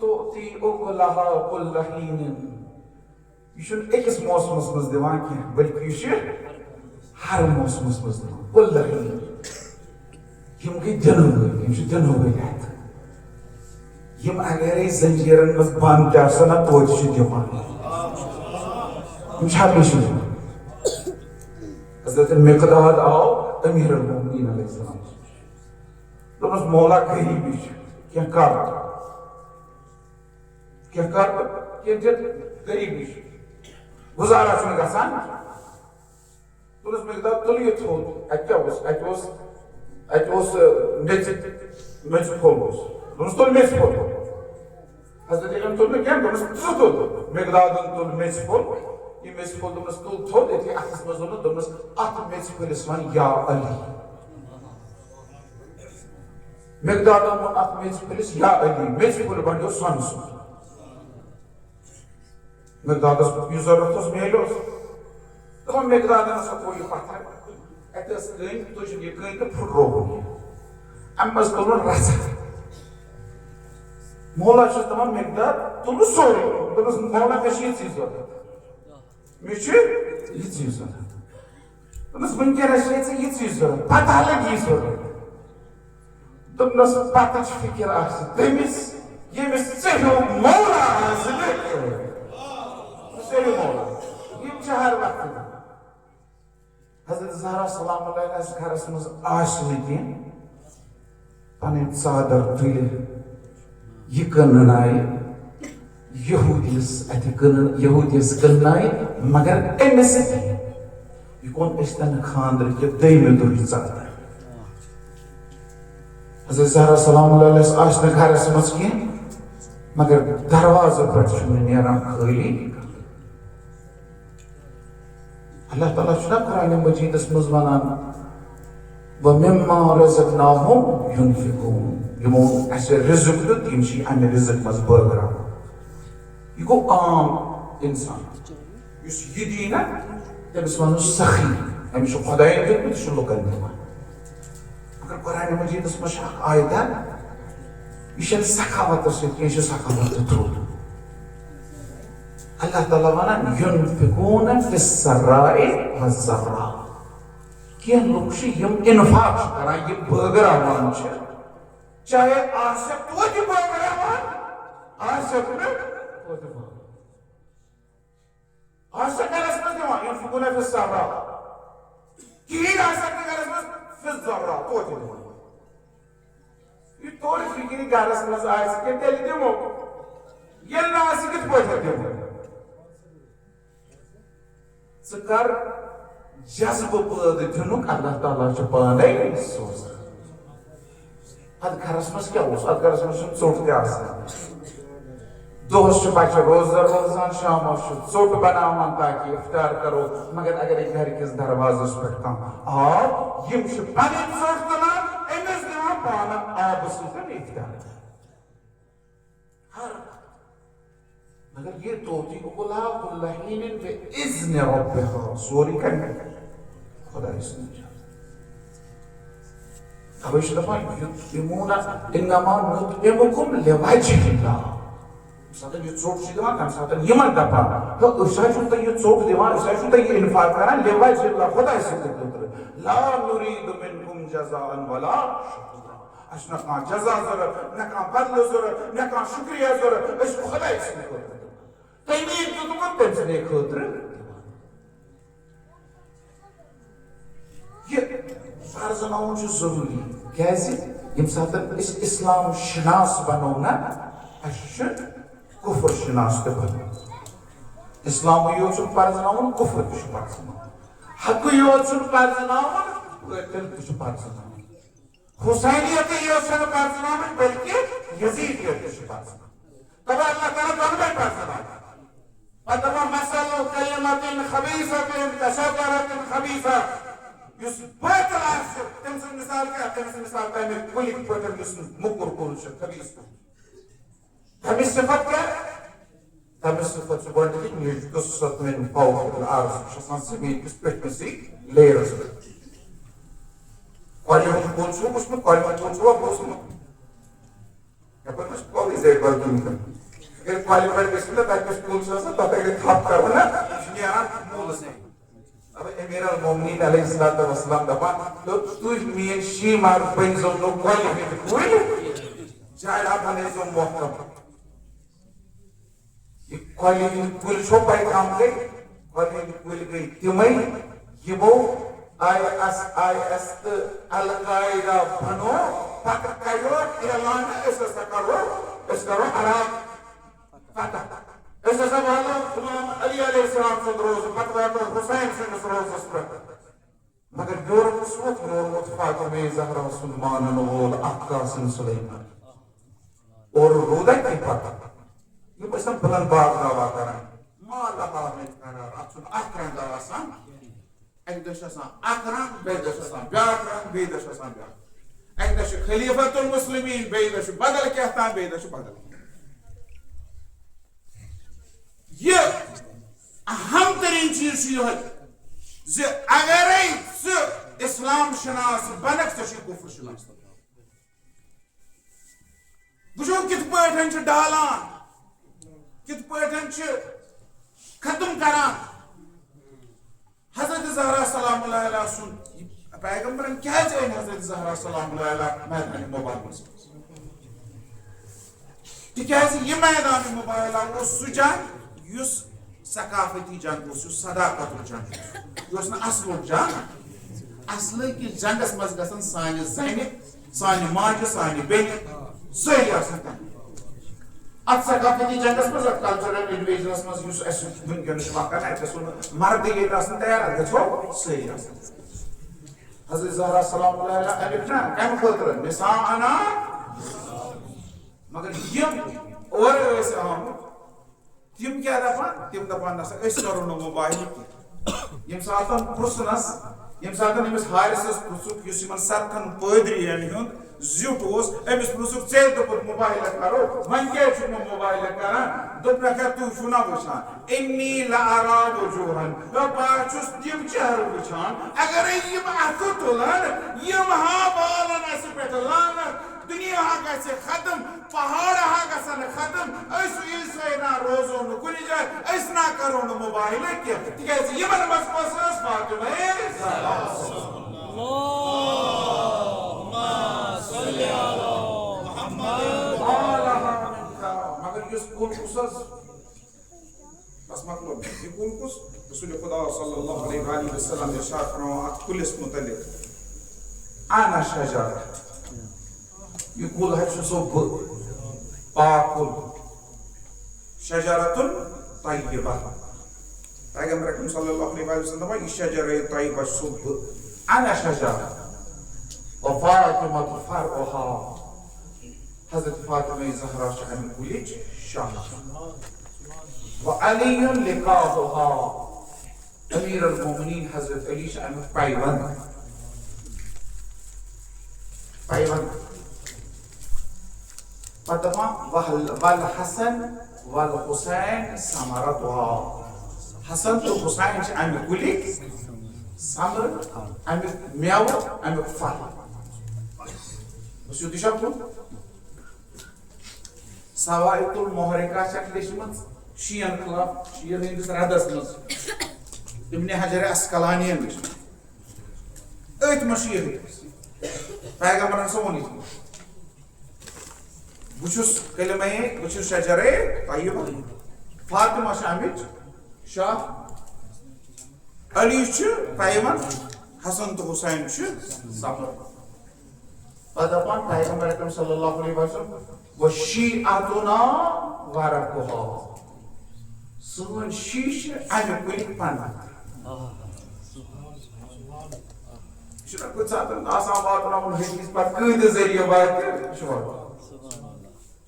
تو تی اکلہا کل حین یہ چھو ایکس موسم اس مز دیوان کی بلکہ یہ چھو ہر موسم اس مز دیوان کل حین یم گئی دن ہوئی یم چھ دن ہوئی لہت یم اگر زنجیرن مز بند تاسنا توت چھ دیوان یم چھ ہمیشہ حضرت مقداد آو امیر المومنین علیہ السلام دونس مولا قریبی کیا قریبی گزارا چھن گسان دونس مقداد تلیت ہو میچ پھول دونس تل میچ پھول حضرت علم تل میں کیا دونس تل مقدادن تل میچ پھول یہ میچ پھول دونس تل تھول ایتی اخس مزون دونس ات میچ پھول اسمان یا علی مقدادن من ات میچ پھول یا علی میچ پھول بندو سن سن مقدادس یہ ضرورت اس میلوس تو مقدادن سا کوئی پتھر ایتس کن تجھ یہ کن تو پھٹ رو امس تلن رسا مولا چھس تمام مقدار تلن سوری دپس مولا مے چھ یہ چیز ضرورت مے چھ یہ چیز ضرورت دپس ونکیٚنس چھ یہ چیز ضرورت پتہ لگی ضرورت دپنس پتہ چھ فکر آس تمس یمس ژےٚ مولا آسہِ ژےٚ مولا یم چھ ہر وقت حضرت زہرا سلام اللہ علیہ گھرس مز آسن پن ژادر تل یہ کٕنن آئی یہودیس یہودیس کٕنن آئی مگر امس یہ کون اشتن خاندر کے دٔیمہِ دۄہ ژادر حضرت زہرا سلام اللہ علیہ آسن گھرس مز کی مگر دروازہ پہ نیران خالی اللہ تعالیٰ چھنا قرآن مجید اس مزمانان وَمِمَّا رَزَقْنَاهُمْ يُنْفِقُونَ یمون اسے رزق دیت یم چھ امہ رزق مز بٲگراوان یہ گو عام انسان اس یہ دینا تمس ونو سخی امس خدایَن دیتمت چھ لُکن دِوان قرآن مجید اس میں آیتہ یہ سخاوت ستھ سخاوت تھرو اللہ تعالیٰ ونان ينفقون في السراء والضراء کینٛہہ لُکھ چھِ یِم انفاق چھِ کران یِم بٲگراوان چھِ چاہے آسیٚکھ توتہِ بٲگراوان آسیٚکھ نہٕ توتہِ بٲگراوان آسیٚکھ گرس منٛز دِوان ينفقون في السراء کِہیٖنۍ آسیٚکھ نہٕ گرس منٛز في الضراء توتہِ دِوان یہ طور فکری گرس منٛز آسہِ کینٛہہ تیٚلہِ دِمو ییٚلہِ نہٕ آسہِ کِتھ پٲٹھۍ دِمو ژٕ کر جذبہٕ پٲدٕ دِنُک اللہ تعالیٰ چھُ پانے سوزان اتھ گرس منٛز کیٛاہ اوس اتھ گرس منٛز چھُنہٕ ژوٚٹ تہِ آسان دۄہس چھُ بچہِ روزدر روزان شامس چھُ ژوٚٹ بناوان تاکہِ افطار کرو مگر اگرے گرِکِس دروازس پٮ۪ٹھ کانٛہہ آو یِم چھِ پنٕنۍ ژوٚٹ تُلان أمِس دِوان پانہٕ آبہٕ سۭتۍ افطار مگر یہ توتی اقلاق اللہین بِإِذْنِ رَبِّهَا سوری کرنے خدا اس نے اب اس دفعہ یطعمون انما نطعمکم لوجه اللہ ساتن یہ ژوٚٹ چھِ دِوان تمہِ ساتن یِمن دپان أسۍ حظ چھُو تۄہہِ یہِ ژوٚٹ دِوان أسۍ حظ چھُو تۄہہِ یہِ انفاق کران لوجه اللہ خۄداے سٕنٛدِ خٲطرٕ لا نُریٖدُ مِنکُم جزاء ولا شکورا اَسہِ چھُنہٕ کانٛہہ جزا ضروٗرت نہ کانٛہہ بدلہٕ ضروٗرت نہ کانٛہہ شُکریہ ضروٗرت أسۍ چھِ خۄداے سٕنٛدِ خٲطرٕ تٔمی دیُتمُت تٔمۍ سٕنٛدے خٲطرٕ یہ فرزناوُن چھُ ضروٗری کیٛازِ ییٚمہِ ساتہٕ أسۍ اسلام شناس بنو نا اَسہِ چھُ کُفر شناس تہِ بنُن اسلامٕے یوت چھُنہٕ پرزناوُن کُفر تہِ چھُ پرزناوُن حقٕے یوت چھُنہٕ پرزناوُن قٲتِل تہِ چھُ پرزناوُن حسینیتٕے یوت چھَنہٕ پرزناوٕنۍ بلکہِ یزیدیت تہِ چھُ پرزناوُن تَوَے اللہ تعالیٰ دۄنوَے پرزناوُن پتہٕ مثل کلمة خبیثة كشجرة خبیثة یُس باطل آسہِ تٔمۍ سٕنٛز مثال کیٛاہ تٔمۍ سٕنٛز مثال تَمہِ کُلِکۍ پٲٹھۍ یُس موٚکُر کُل چھُ خبیث کُل تَمِچ صفت کیٛاہ تَمِچ صفت چھِ گۄڈنیٚتھٕے یجتثت من فوق الأرض یہِ چھُ آسان زٔمیٖن کِس پٔتمِسٕے لیرَس پٮ۪ٹھ کۄلہِ ہُنٛد کُل چھُو وٕچھمُت کۄلہِ ہُنٛد کُل چھُوا بوٗزمُت یپٲرۍ ما چھِ کۄلٕے زیٹھ بلکُن اگر کۄلہِ پٮ۪ٹھ گژھِو نا تَتہِ یُس کُل چھُ آسان تَتھ اگر تھپھ کَرو نا یہِ چھُ نیران موٗلہٕ سۭتۍ اب امیر المومنین علیہ الصلوۃ والسلام دپان تُہۍ میٲنۍ شیٖمار بٔنۍزیو نہٕ کۄلہِ ہٕنٛدۍ کُلۍ جایہ بنٲیزیو محترم یہ کۄلہِ ہٕنٛدۍ کُلۍ چھو پاے کم گٔے کۄلہِ ہٕنٛدۍ کُلۍ گٔے تِمے یِمو ISIS تہٕ القاعدہ بنو پتہٕ کریو اعلان أسۍ کرو عراق فتح أسۍ ہسا والو غلام علی علیہ السلام سُنٛد روزٕ پتہٕ واتو حُسین سٕنٛدِس روزس پٮ۪ٹھ مگر یورُک یورمُت فاطمہ زہرا سُنٛد مانن وول اکھ قاسم سُلیمان اورٕ روٗدا کینٛہہ پتہ یِم ٲسۍ نہٕ بلند باغ دعوا کران مالا حامد کران اتھ چھُنہٕ اکھ رنٛگ آسان اکہِ دۄہ چھُ آسان اکھ رنٛگ بیٚیہِ دۄہ چھُ آسان بیٛاکھ رنٛگ بیٚیہِ دۄہ چھُ آسان بیٛاکھ اکہِ دۄہ چھُ خلیفۃ المسلمین بیٚیہِ دۄہ چھُ بدل کینٛہہ تام بیٚیہِ دۄہ چھُ بدل یہ اہم ترین چیز یہ زِ اگرے ژٕ اسلام شناس بنکھ ژےٚ چھُے کُفر شناس وٕچھو کِتھ پٲٹھۍ چھِ ڈالان کِتھ پٲٹھۍ چھِ ختم کران حضرت زہرا سلام اللہ علیہ سُنٛد پیغمبرن کیٛازِ أنۍ حضرت زہرا سلام اللہ علیہ میدانِ مبارکس تِکیٛازِ یہِ میدانِ مبارکہ اوس سُہ جنگ یُس ثقافتی جنگ اوس یُس صداقتُک جنگ اوس یہِ اوس نہٕ اصلُک جنگ اصلہٕ کِس جنگس منٛز گژھن سانہِ زنہِ سانہِ ماجہِ سانہِ بیٚنہِ سٲری آسان اتھ ثقافتی جنگس منٛز اتھ کلچرل انویجنس منٛز یُس اسہِ وٕنکیٚنس چھُ وقت اتہِ گژھو نہٕ مردٕے ییٚتہِ آسان تیار اتہِ گژھو سٲری آسان حضرت زہرا سلام اللہ علیہ امیُک نا کمہِ خٲطرٕ نِسا انا مگر یِم اورٕ ٲسۍ آمٕتۍ تِم کیٛاہ دپان تِم دپان نسا أسۍ کرو نہٕ موبایل کینٛہہ ییٚمہِ ساتہٕ پرٛژھنس ییٚمہِ ساتہٕ أمِس حارثس پرٛژھُکھ یُس یِمن 7 پٲدرِین ہُنٛد زیوٹ اوس امس پرسک ژے دوپت موبائل کرو ون کیا چھ موبائل کران دوپ نکھا تو چھنا وچھان انی لارا وجوہن بہٕ چھُس تِم چہرٕ وچھان اگر یم اتھٕ تُلن یم ہا بالن اسہِ پٮ۪ٹھ لعنت دنیا گژھِ ختم پہاڑ گژھن ختم أسۍ نا روزو نہٕ کُنہِ جایہِ أسۍ نا کرو نہٕ موبایل کینٛہہ تِکیازِ یِمن منٛز کۄس ٲس فاطمہ مگر یُس کُل کُس حظ بس مطلب یہ کُل کُس رسول خدا صلی اللہ علیہ وآلہ وسلم ارشاد فرماوان اتھ کُلِس متعلق انا شجرہ یہ کُل حظ چھُ سُہ بہٕ پاک کُل شجرۃ طیبہ پیغمبر اکرم صلی اللہ علیہ وآلہ وسلم دپان یہ شجرہ طیبہ چھُ سُہ بہٕ انا شجرہ وفاطمہ فرعها حضرت فاطمہ زہرا چھِ امہِ کُلِچ شاخ وعلی لقاؤها امیر المومنین حضرت علی چھِ امیُک پیوند پتہ دپان والحسن والحسین ثمرتها حسن تو حسین چھِ امہِ کُلِک ثمر امیُک میوٕ امیُک پھل سیودٕے چھا کُل سوائق المحرکہ چھکھ لیچھمٕژ شیعن خلاف شیعن ہندس ردس مز ابن حجر اسقلانی ات مشیر پیغمبرن سون بچس کلمہ بچس شجرہ طیبہ فاطمہ شامچ شاہ علی پیمن حسن تو حسین سفر پدپان پیغمبر اکرم صلی اللہ علیہ وسلم وشیعتنا ورقها سون شیش امہ کُلِک پن چھُنہ کُنہِ ساتہٕ آسان واتناوُن حدیث پتہٕ کۭتِس ذٔریعہٕ واتہِ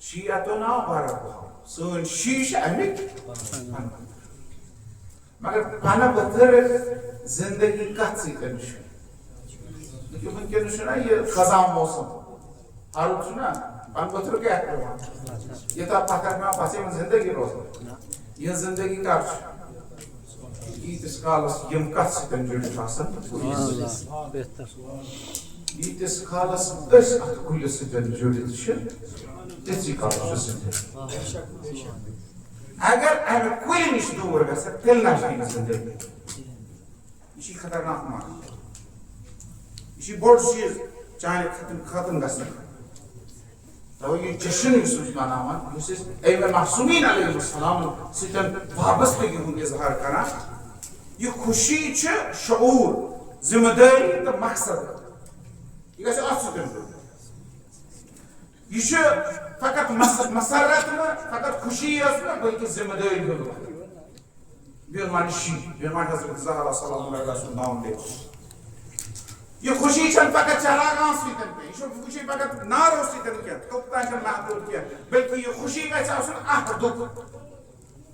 شیعتنا ورقها سون شیش امِکۍ پن مگر پنہ بطر زندگی کتھ سۭتۍ چھُ وٕنکیٚنس چھُنہ یہِ خزاں موسم ہرُد چھُنہ پن بطر کیٛاہ پیٚوان یوٗتاہ پتھر پیٚوان پتہٕ یِمن زندگی روزان یہ زندگی کر ییٖتِس کالس یم کتھ سۭتۍ جُڑِتھ آسان ییٖتِس کالس أسۍ اتھ کُلِس سۭتۍ جُڑِتھ چھِ تِژی کالس چھِ زندگی اگر امہِ کُلہِ نِش دوٗر گژھِ تیٚلہِ نہ چھِ یہِ زندگی یہِ چھِ خطرناک مان یہِ چھِ بوٚڑ چیٖز چانہِ ختم گژھنہٕ تو یہ جشن یُس أسۍ مناوان یُس أسۍ اَمہِ معصوٗمیٖن علیہ السلام سۭتۍ وابستگی ہُنٛد اظہار کران یہ خوشی چھِ شعوٗر ذمہٕ دٲری تہٕ مقصد یہ گژھِ اتھ سۭتۍ یہ چھُ فقط مسرت نہٕ فقط خوشی یٲژ نہٕ بلکہِ ذمہٕ دٲری ہُنٛد بیٚیہِ مانہِ شی بیٚیہِ مانہِ حضرت زہرا سلام اللہ سُنٛد نام دِتھ یہ خوشی چھنہٕ فقط چراغان سۭتۍ کینٛہہ یہ چھُنہٕ خوشی فقط نارو سۭتۍ کینٛہہ توٚتام چھنہٕ محدوٗد کینٛہہ بلکہِ یہ خوشی گژھِ آسُن اکھ دُکھ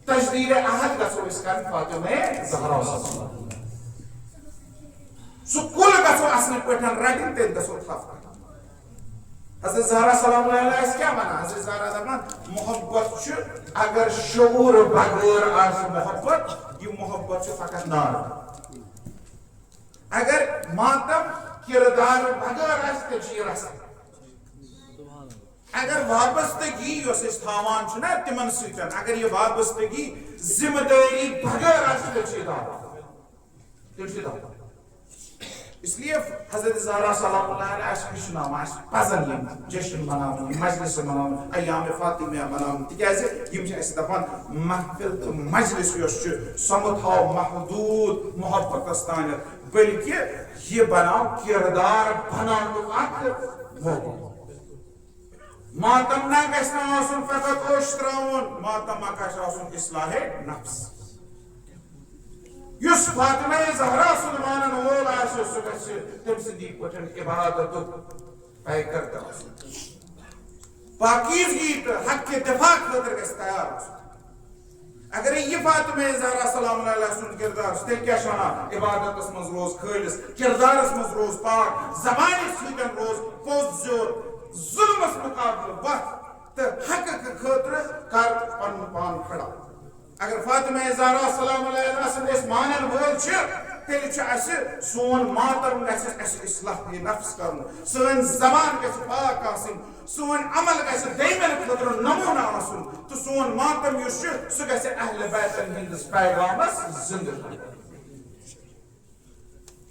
تجدیٖد عہد گژھو أسۍ کرٕنۍ فاطمہ زہرا سُہ کُل گژھو اصل پٲٹھۍ رٹٕنۍ تیٚلہِ گژھو تھپھ حضرت زہرا سلام اللہ علیہ کیٛاہ ونان حضرت زہرا دپان محبت چھُ اگر شعوٗر بغٲر آسہِ محبت یہ محبت چھُ فقط نار اگر ماتم کردار بغیر آسہِ تیٚلہِ چھُ یہِ رسم اگر وابستگی یۄس أسۍ تھاوان چھِ نا تِمن سۭتۍ اگر یہِ وابستگی ذمہٕ دٲری بغیر آسہِ تیٚلہِ چھُ یہِ دعوت اس لیے حضرت زہرا سلام اللہ علیہ اسہِ ہیٚچھناوان اسہِ پزن یِم جشن مناوٕنۍ یِم مجلس مناوٕنۍ ایام فاطمہ مناوٕنۍ تِکیازِ یِم چھِ اسہِ دپان محفل تہٕ مجلس یۄس چھُ سۄ مہٕ تھاو محدوٗد محبتس تانٮ۪تھ بلکہِ یہِ بناو کردار بناونُک اکھ موقع ماتم نہ گژھِ نہٕ آسُن فقط اوٚش تراوُن ماتم گژھِ آسُن اصلاح نفس یُس فاطمہ زہرا سُنٛد مانن وول آسہِ سُہ گژھِ تٔمۍ سٕنٛدی پٲٹھۍ عبادتُک پیکر تہِ آسُن پاکیزگی تہٕ حقہِ دفاع خٲطرٕ گژھِ تیار آسُن اگر یہ فاطمہ زہرا سلام اللہ سُنٛد کردار تیٚلہِ کیٛاہ چھُ ونان عبادتس منٛز روز خٲلص کردارس منٛز روز پاک زبانہِ سۭتۍ روز پوٚز زیوٗر مقابل وقت تو حق خاطر کر پن پان کھڑا اگر فاطمہ زہرا سلام علیہ وسلم مانن وول تیل سون ماتم گھس اصلاح نفس کرن سن زبان گھس پاک آسن سون عمل گھس دیمن خاطر نمونہ آسن تو سون ماتم یس سہ گھس اہل بیتن ہندس پیغامس زندہ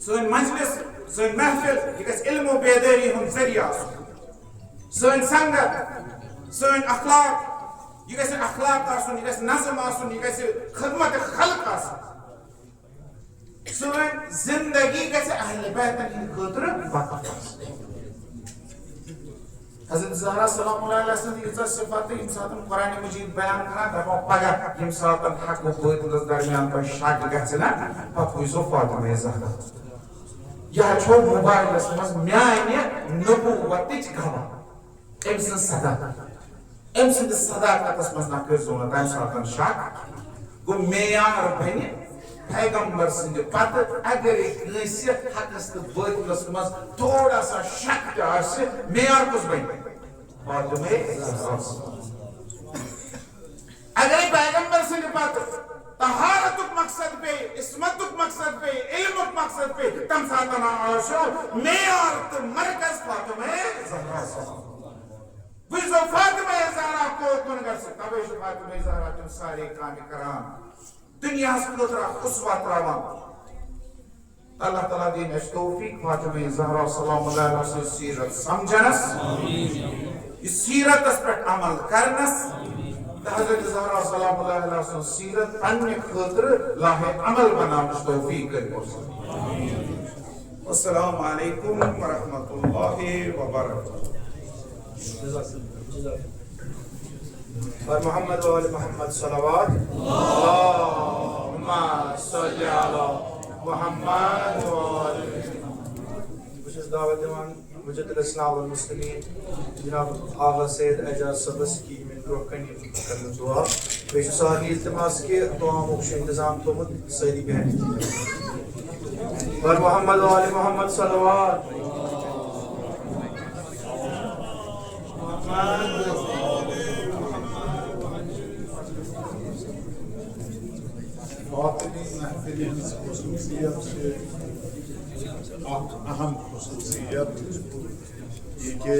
سن مجلس سن محفل یہ گھس علم و بیداری ہند ذریعہ آسن سن سنگت سن اخلاق یہ گھس اخلاق آسن یہ گھس نظم آسن یہ گھس خدمت خلق آسن سن زندگی گھس اہل بیتن ہند خاطر وقف آسن حضرت زہرا سلام اللہ علیہ وسلم یہ صفات یم سات قرآن مجید بیان کران دپان پگہ یم سات حق و باطلس درمیان تہ شک گژھِ نا پتہٕ وٕچھزو فاطمہ زہرا یہ چھو موبائلس مز میانہ نبوتچ گواہ ام سن صداقت ام سند صداقتس مز نہ کٔرزو نہٕ تمہِ ساتن شک گوٚو معیار بنہِ پیغمبر سند پتہ اگر کٲنٛسہِ حقس تہٕ باطلس مز تھوڑا سا شک تہِ آسہِ معیار کُس بنہِ فاطمہ زہرا اگر پیغمبر سند پتہ طہارتک مقصد پہ عصمتک مقصد پہ علمک مقصد پہ تم ساتنا آشو معیار تو مرکز فاطمہ زہرا بجھو فاطمہ زہرا کو کن کر سکتا بیش فاطمہ زہرا تم سارے کام کرام دنیا خطرہ اسوہ تراوان اللہ تعالیٰ دین اس توفیق فاطمہ زہرا سلام اللہ علیہ وسلم سیرت سمجھنس اس سیرت اس پر عمل کرنس حضرت زہرا سلام اللہ علیہ وسلم سیرت پنہ خاطر لاہ عمل بنانس توفیق السلام علیکم ورحمۃ اللہ وبرکاتہ اور محمد و آل محمد صلوات اللہم صلی علی محمد و آل بس دعوت دیوان مجد الاسلام والمسلمین جناب آغا سید اعجاز صبس کی من روح کنی کرنے دعا بیش ساری التماس کے دعا مکش انتظام تو مد سیدی بہن اور محمد و آل محمد صلوات باطنی محفلی خصوصیت سے اہم خصوصیت یہ کہ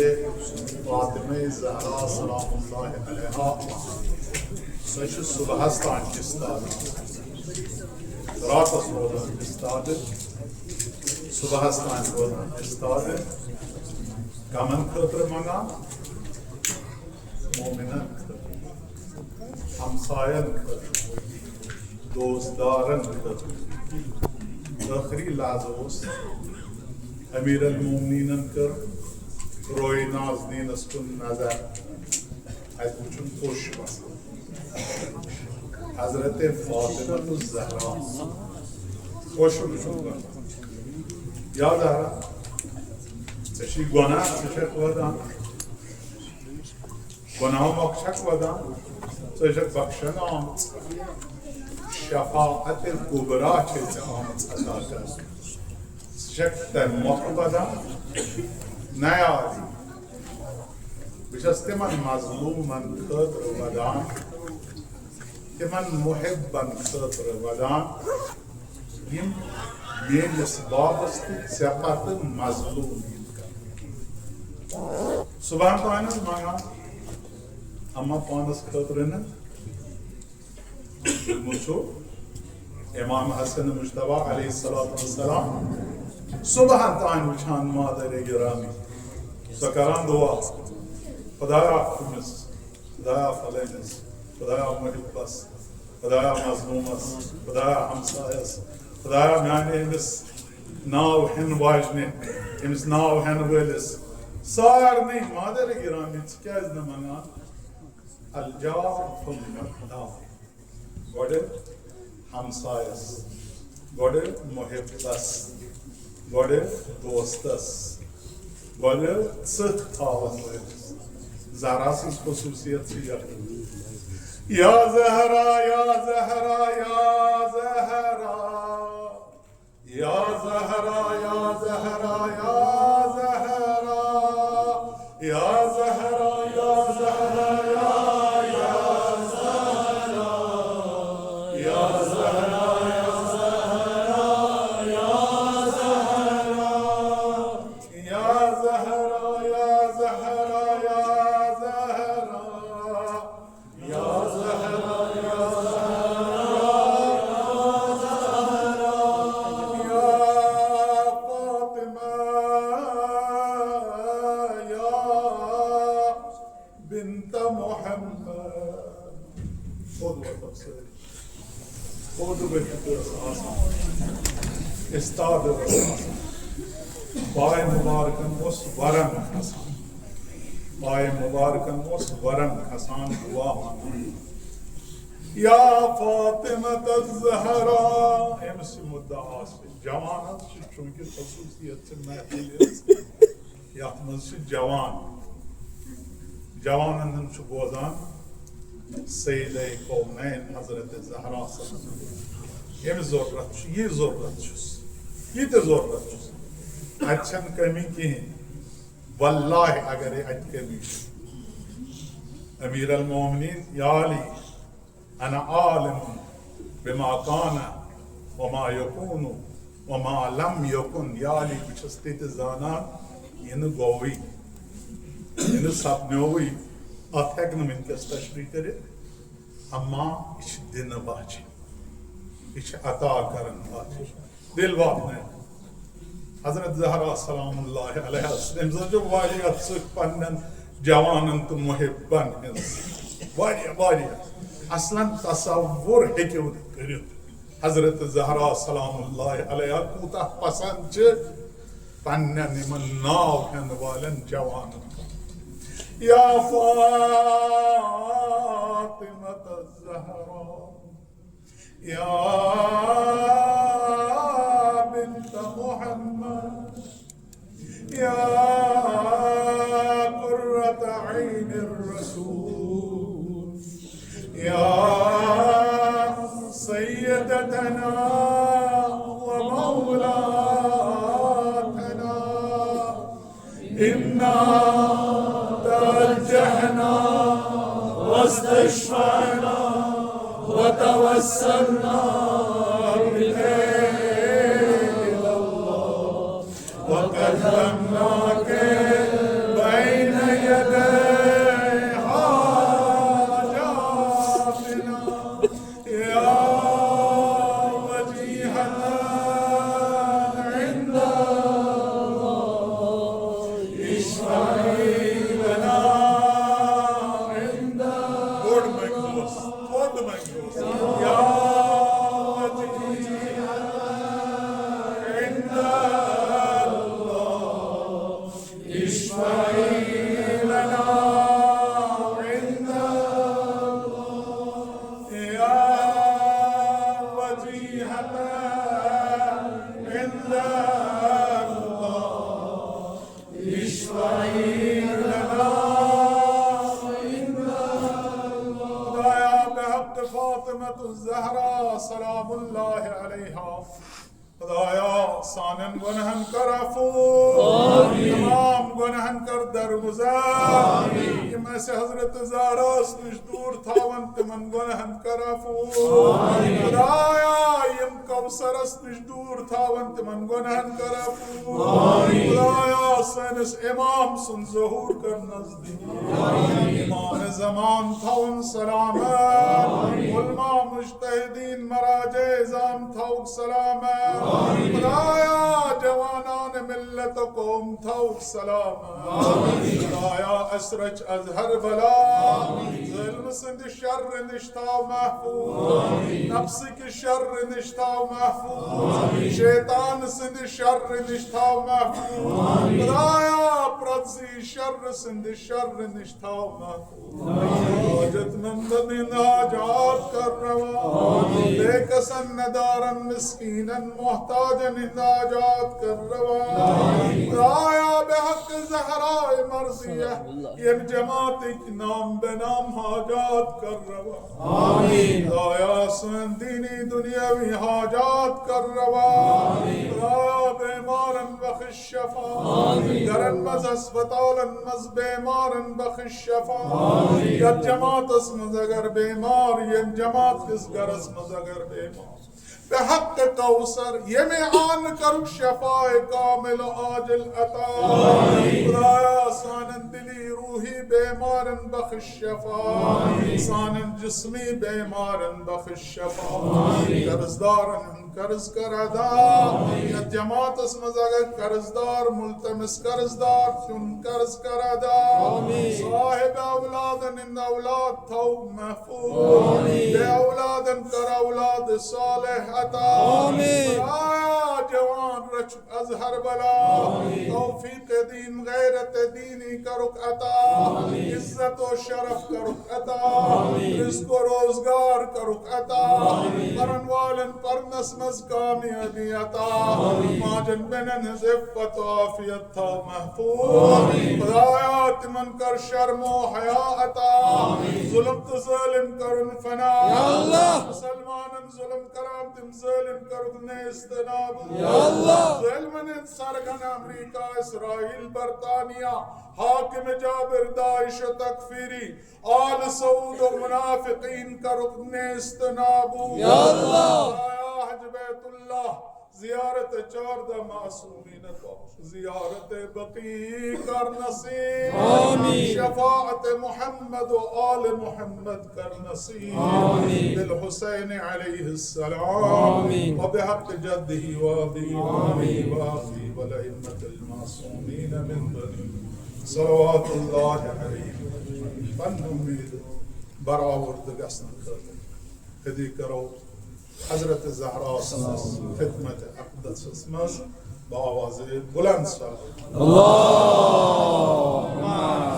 فاطمہ زہرا سلام اللہ علیہا سچ صبحستان استاد راتس روزان استاد صبحستان روزان استاد کمن خطر منگان مومنن خطر ہمسائن خطر دوستدارن خطر آخری لحظوس امیر المومنین کر روی نازنین کن نظر ات وچن خوش بس حضرت فاطمہ الزہرا خوش وچن یا زہرا ژےٚ گۄناہ ژٕ چھکھ ودان گۄناہ مۄکھ چھکھ ودان ژٕ چھکھ بخشن آمٕژ شفاعت الکبرا چھے ژےٚ آمٕژ عطا کرنہٕ ژٕ چھکھ تمہِ مۄکھٕ ودان نہ یاد بہٕ چھس تِمن مظلوٗمن خٲطرٕ ودان تِمن محبن خٲطرٕ ودان یِم میٲنِس بابس تہٕ ژےٚ پتہٕ مظلوٗم یِن کرنہٕ صبحن تانۍ حظ منگان اما پانس خٲطرٕ نہٕ وٕچھو امام حسن مجتبیٰ علیہ السلام صبحن تانۍ وٕچھان مادر گرامی سۄ کران دعا خدایا أمِس خدایا فلٲنِس خدایا محبس خدایا مظلوٗمس خدایا ہمسایس خدایا میانہِ أمِس ناو ہٮ۪نہٕ واجنہِ أمِس ناو ہٮ۪نہٕ وٲلِس سارنٕے مادر گرامی ژٕ کیازِ نہٕ منگان الجار فالمقدار گۄڈٕ ہمسایس گۄڈٕ محبتس گۄڈٕ دوستس گۄڈٕ ژٕتھ تھاون وٲلِس زہرا سٕنٛز خصوٗصیت چھِ یہِ یا زہرا یا زہرا یا زہرا یا زہرا یا زہرا یا زہرا یا زہرا بنت محمد. خذوا تفسير. خذوا بالحديث آسان. استاد الرسول. بائے مبارکن اس ورم حسان. بائے مبارکن اس ورم حسان دعا مانا. یا فاطمة الزہرا. امس مدعا سے جوان چونکہ خصوصیت سے محفل یتھ مز جوان جوانن چھ بوزان سیدہ کونین حضرت زہرا صلی اللہ علیہ وسلم. یم ضرورت یہ ضرورت یہ تو ضرورت اچھن کمی کہیں واللہ اگر ات کمی امیر المومنین یا علی انا عالم بما کان وما یکون وما لم یکن یا علی بچس تیت زانان یہ گوئی یہ سپنوئی ات ہیکن ونکس تشریح کرت اما یہ دن باچی یہ عطا کرن باچی دل واتن حضرت زہرا سلام اللہ علیہ وسلم جو واریت سک پنن جوانن تو محبن واریہ اصلا تصور ہیکو کرت حضرت زہرا سلام اللہ علیہ کوتا پسند چھ پنن من ناو ہن والن جوانن. یا فاطمة الزہرا یا بنت محمد یا قرۃ عین الرسول یا سیدتنا ومولاتنا انا توجهنا واستشفعنا وتوسلنا إلى الله وقدمناك بين يدي حاجاتنا يا وجيهنا عند الله اشفعي لنا عند يا فاطمة الزہرا سلام اللہ علیہا خدایا سانن گنہن کر عفو تمام گنہن کر درگزار میں سے حضرت زہرا سنش دور تھاون تمن گنہن کر عفو خدایا یم کوثر سنش دور تھاون تمن گنہن کر عفو خدایا سینس امام سن ظہور کر نزدیک امام زمان تھاون سلامت علماء مجتہدین مراجع ازام تھاون سلامت خدایا جوانان ملت قوم تھاک سلام خدایا اسرچ از ہر بلا ظلم سند شر نشتا محفوظ نفس کی شر نشتا محفوظ شیطان سند شر نشتا محفوظ خدایا پرتزی شر سند شر نشتا محفوظ حاجت مند دن حاجات کر روا بے کسن ندارن مسکینن محتاجن حاجات کر روا خدایا بحق زہراء مرضیہ یم جماعت کی نام بے نام حاجات کر روا خدایا سن دینی دنیاوی حاجات کر روا خدایا بیمارن بخش شفا گرن مز اسپتالن مز بیمارن بخش شفا یا جماعت اسمز اگر بیمار یم جماعت کس گر اسمز اگر بیمار بحق کوثر یم آن کر شفاء کامل آجل عطا خدایا سانن دلی روحی بیمارن بخش شفا سانن جسمی بیمارن بخش شفا قرضدارن قرض کر ادا یا جماعت اسمز اگر قرضدار ملتمس قرضدار چون قرض کر ادا صاحب اولاد اولاد تھو محفوظ بے اولادن کر اولاد صالح عطا خدایا جوان رچ از ہر بلا توفیق دین غیرت دینی کرک عطا عزت و شرف کرک عطا رزق و روزگار کرک عطا پرن والن پرنس مز کامیابی عطا ماجن بنن عفت و عافیت تھا محفوظ خدایا تمن کر شرم و حیا عطا ظلم تو ظالم کرن فنا مسلمانن ظلم کرام تم ظالم کرن استناب ظلمن سرگن امریکہ اسرائیل برطانیہ حاکم جابر داعش و تکفیری آل سعود و منافقین کا رکن استنابو حج بیت اللہ زیارت 14 معصومین کو زیارت بقیع کر نصیب شفاعت محمد و آل محمد کر نصیب بالحسین علیہ السلام و بحق جدہ و ابی و آخی و لئمت المعصومین من بنی صلوات اللہ علیہ پن امید برآورد گسن خطر ہدی کرو حضرت زہرا خدمت اقدس اسمس بآواز بلند صلی اللہ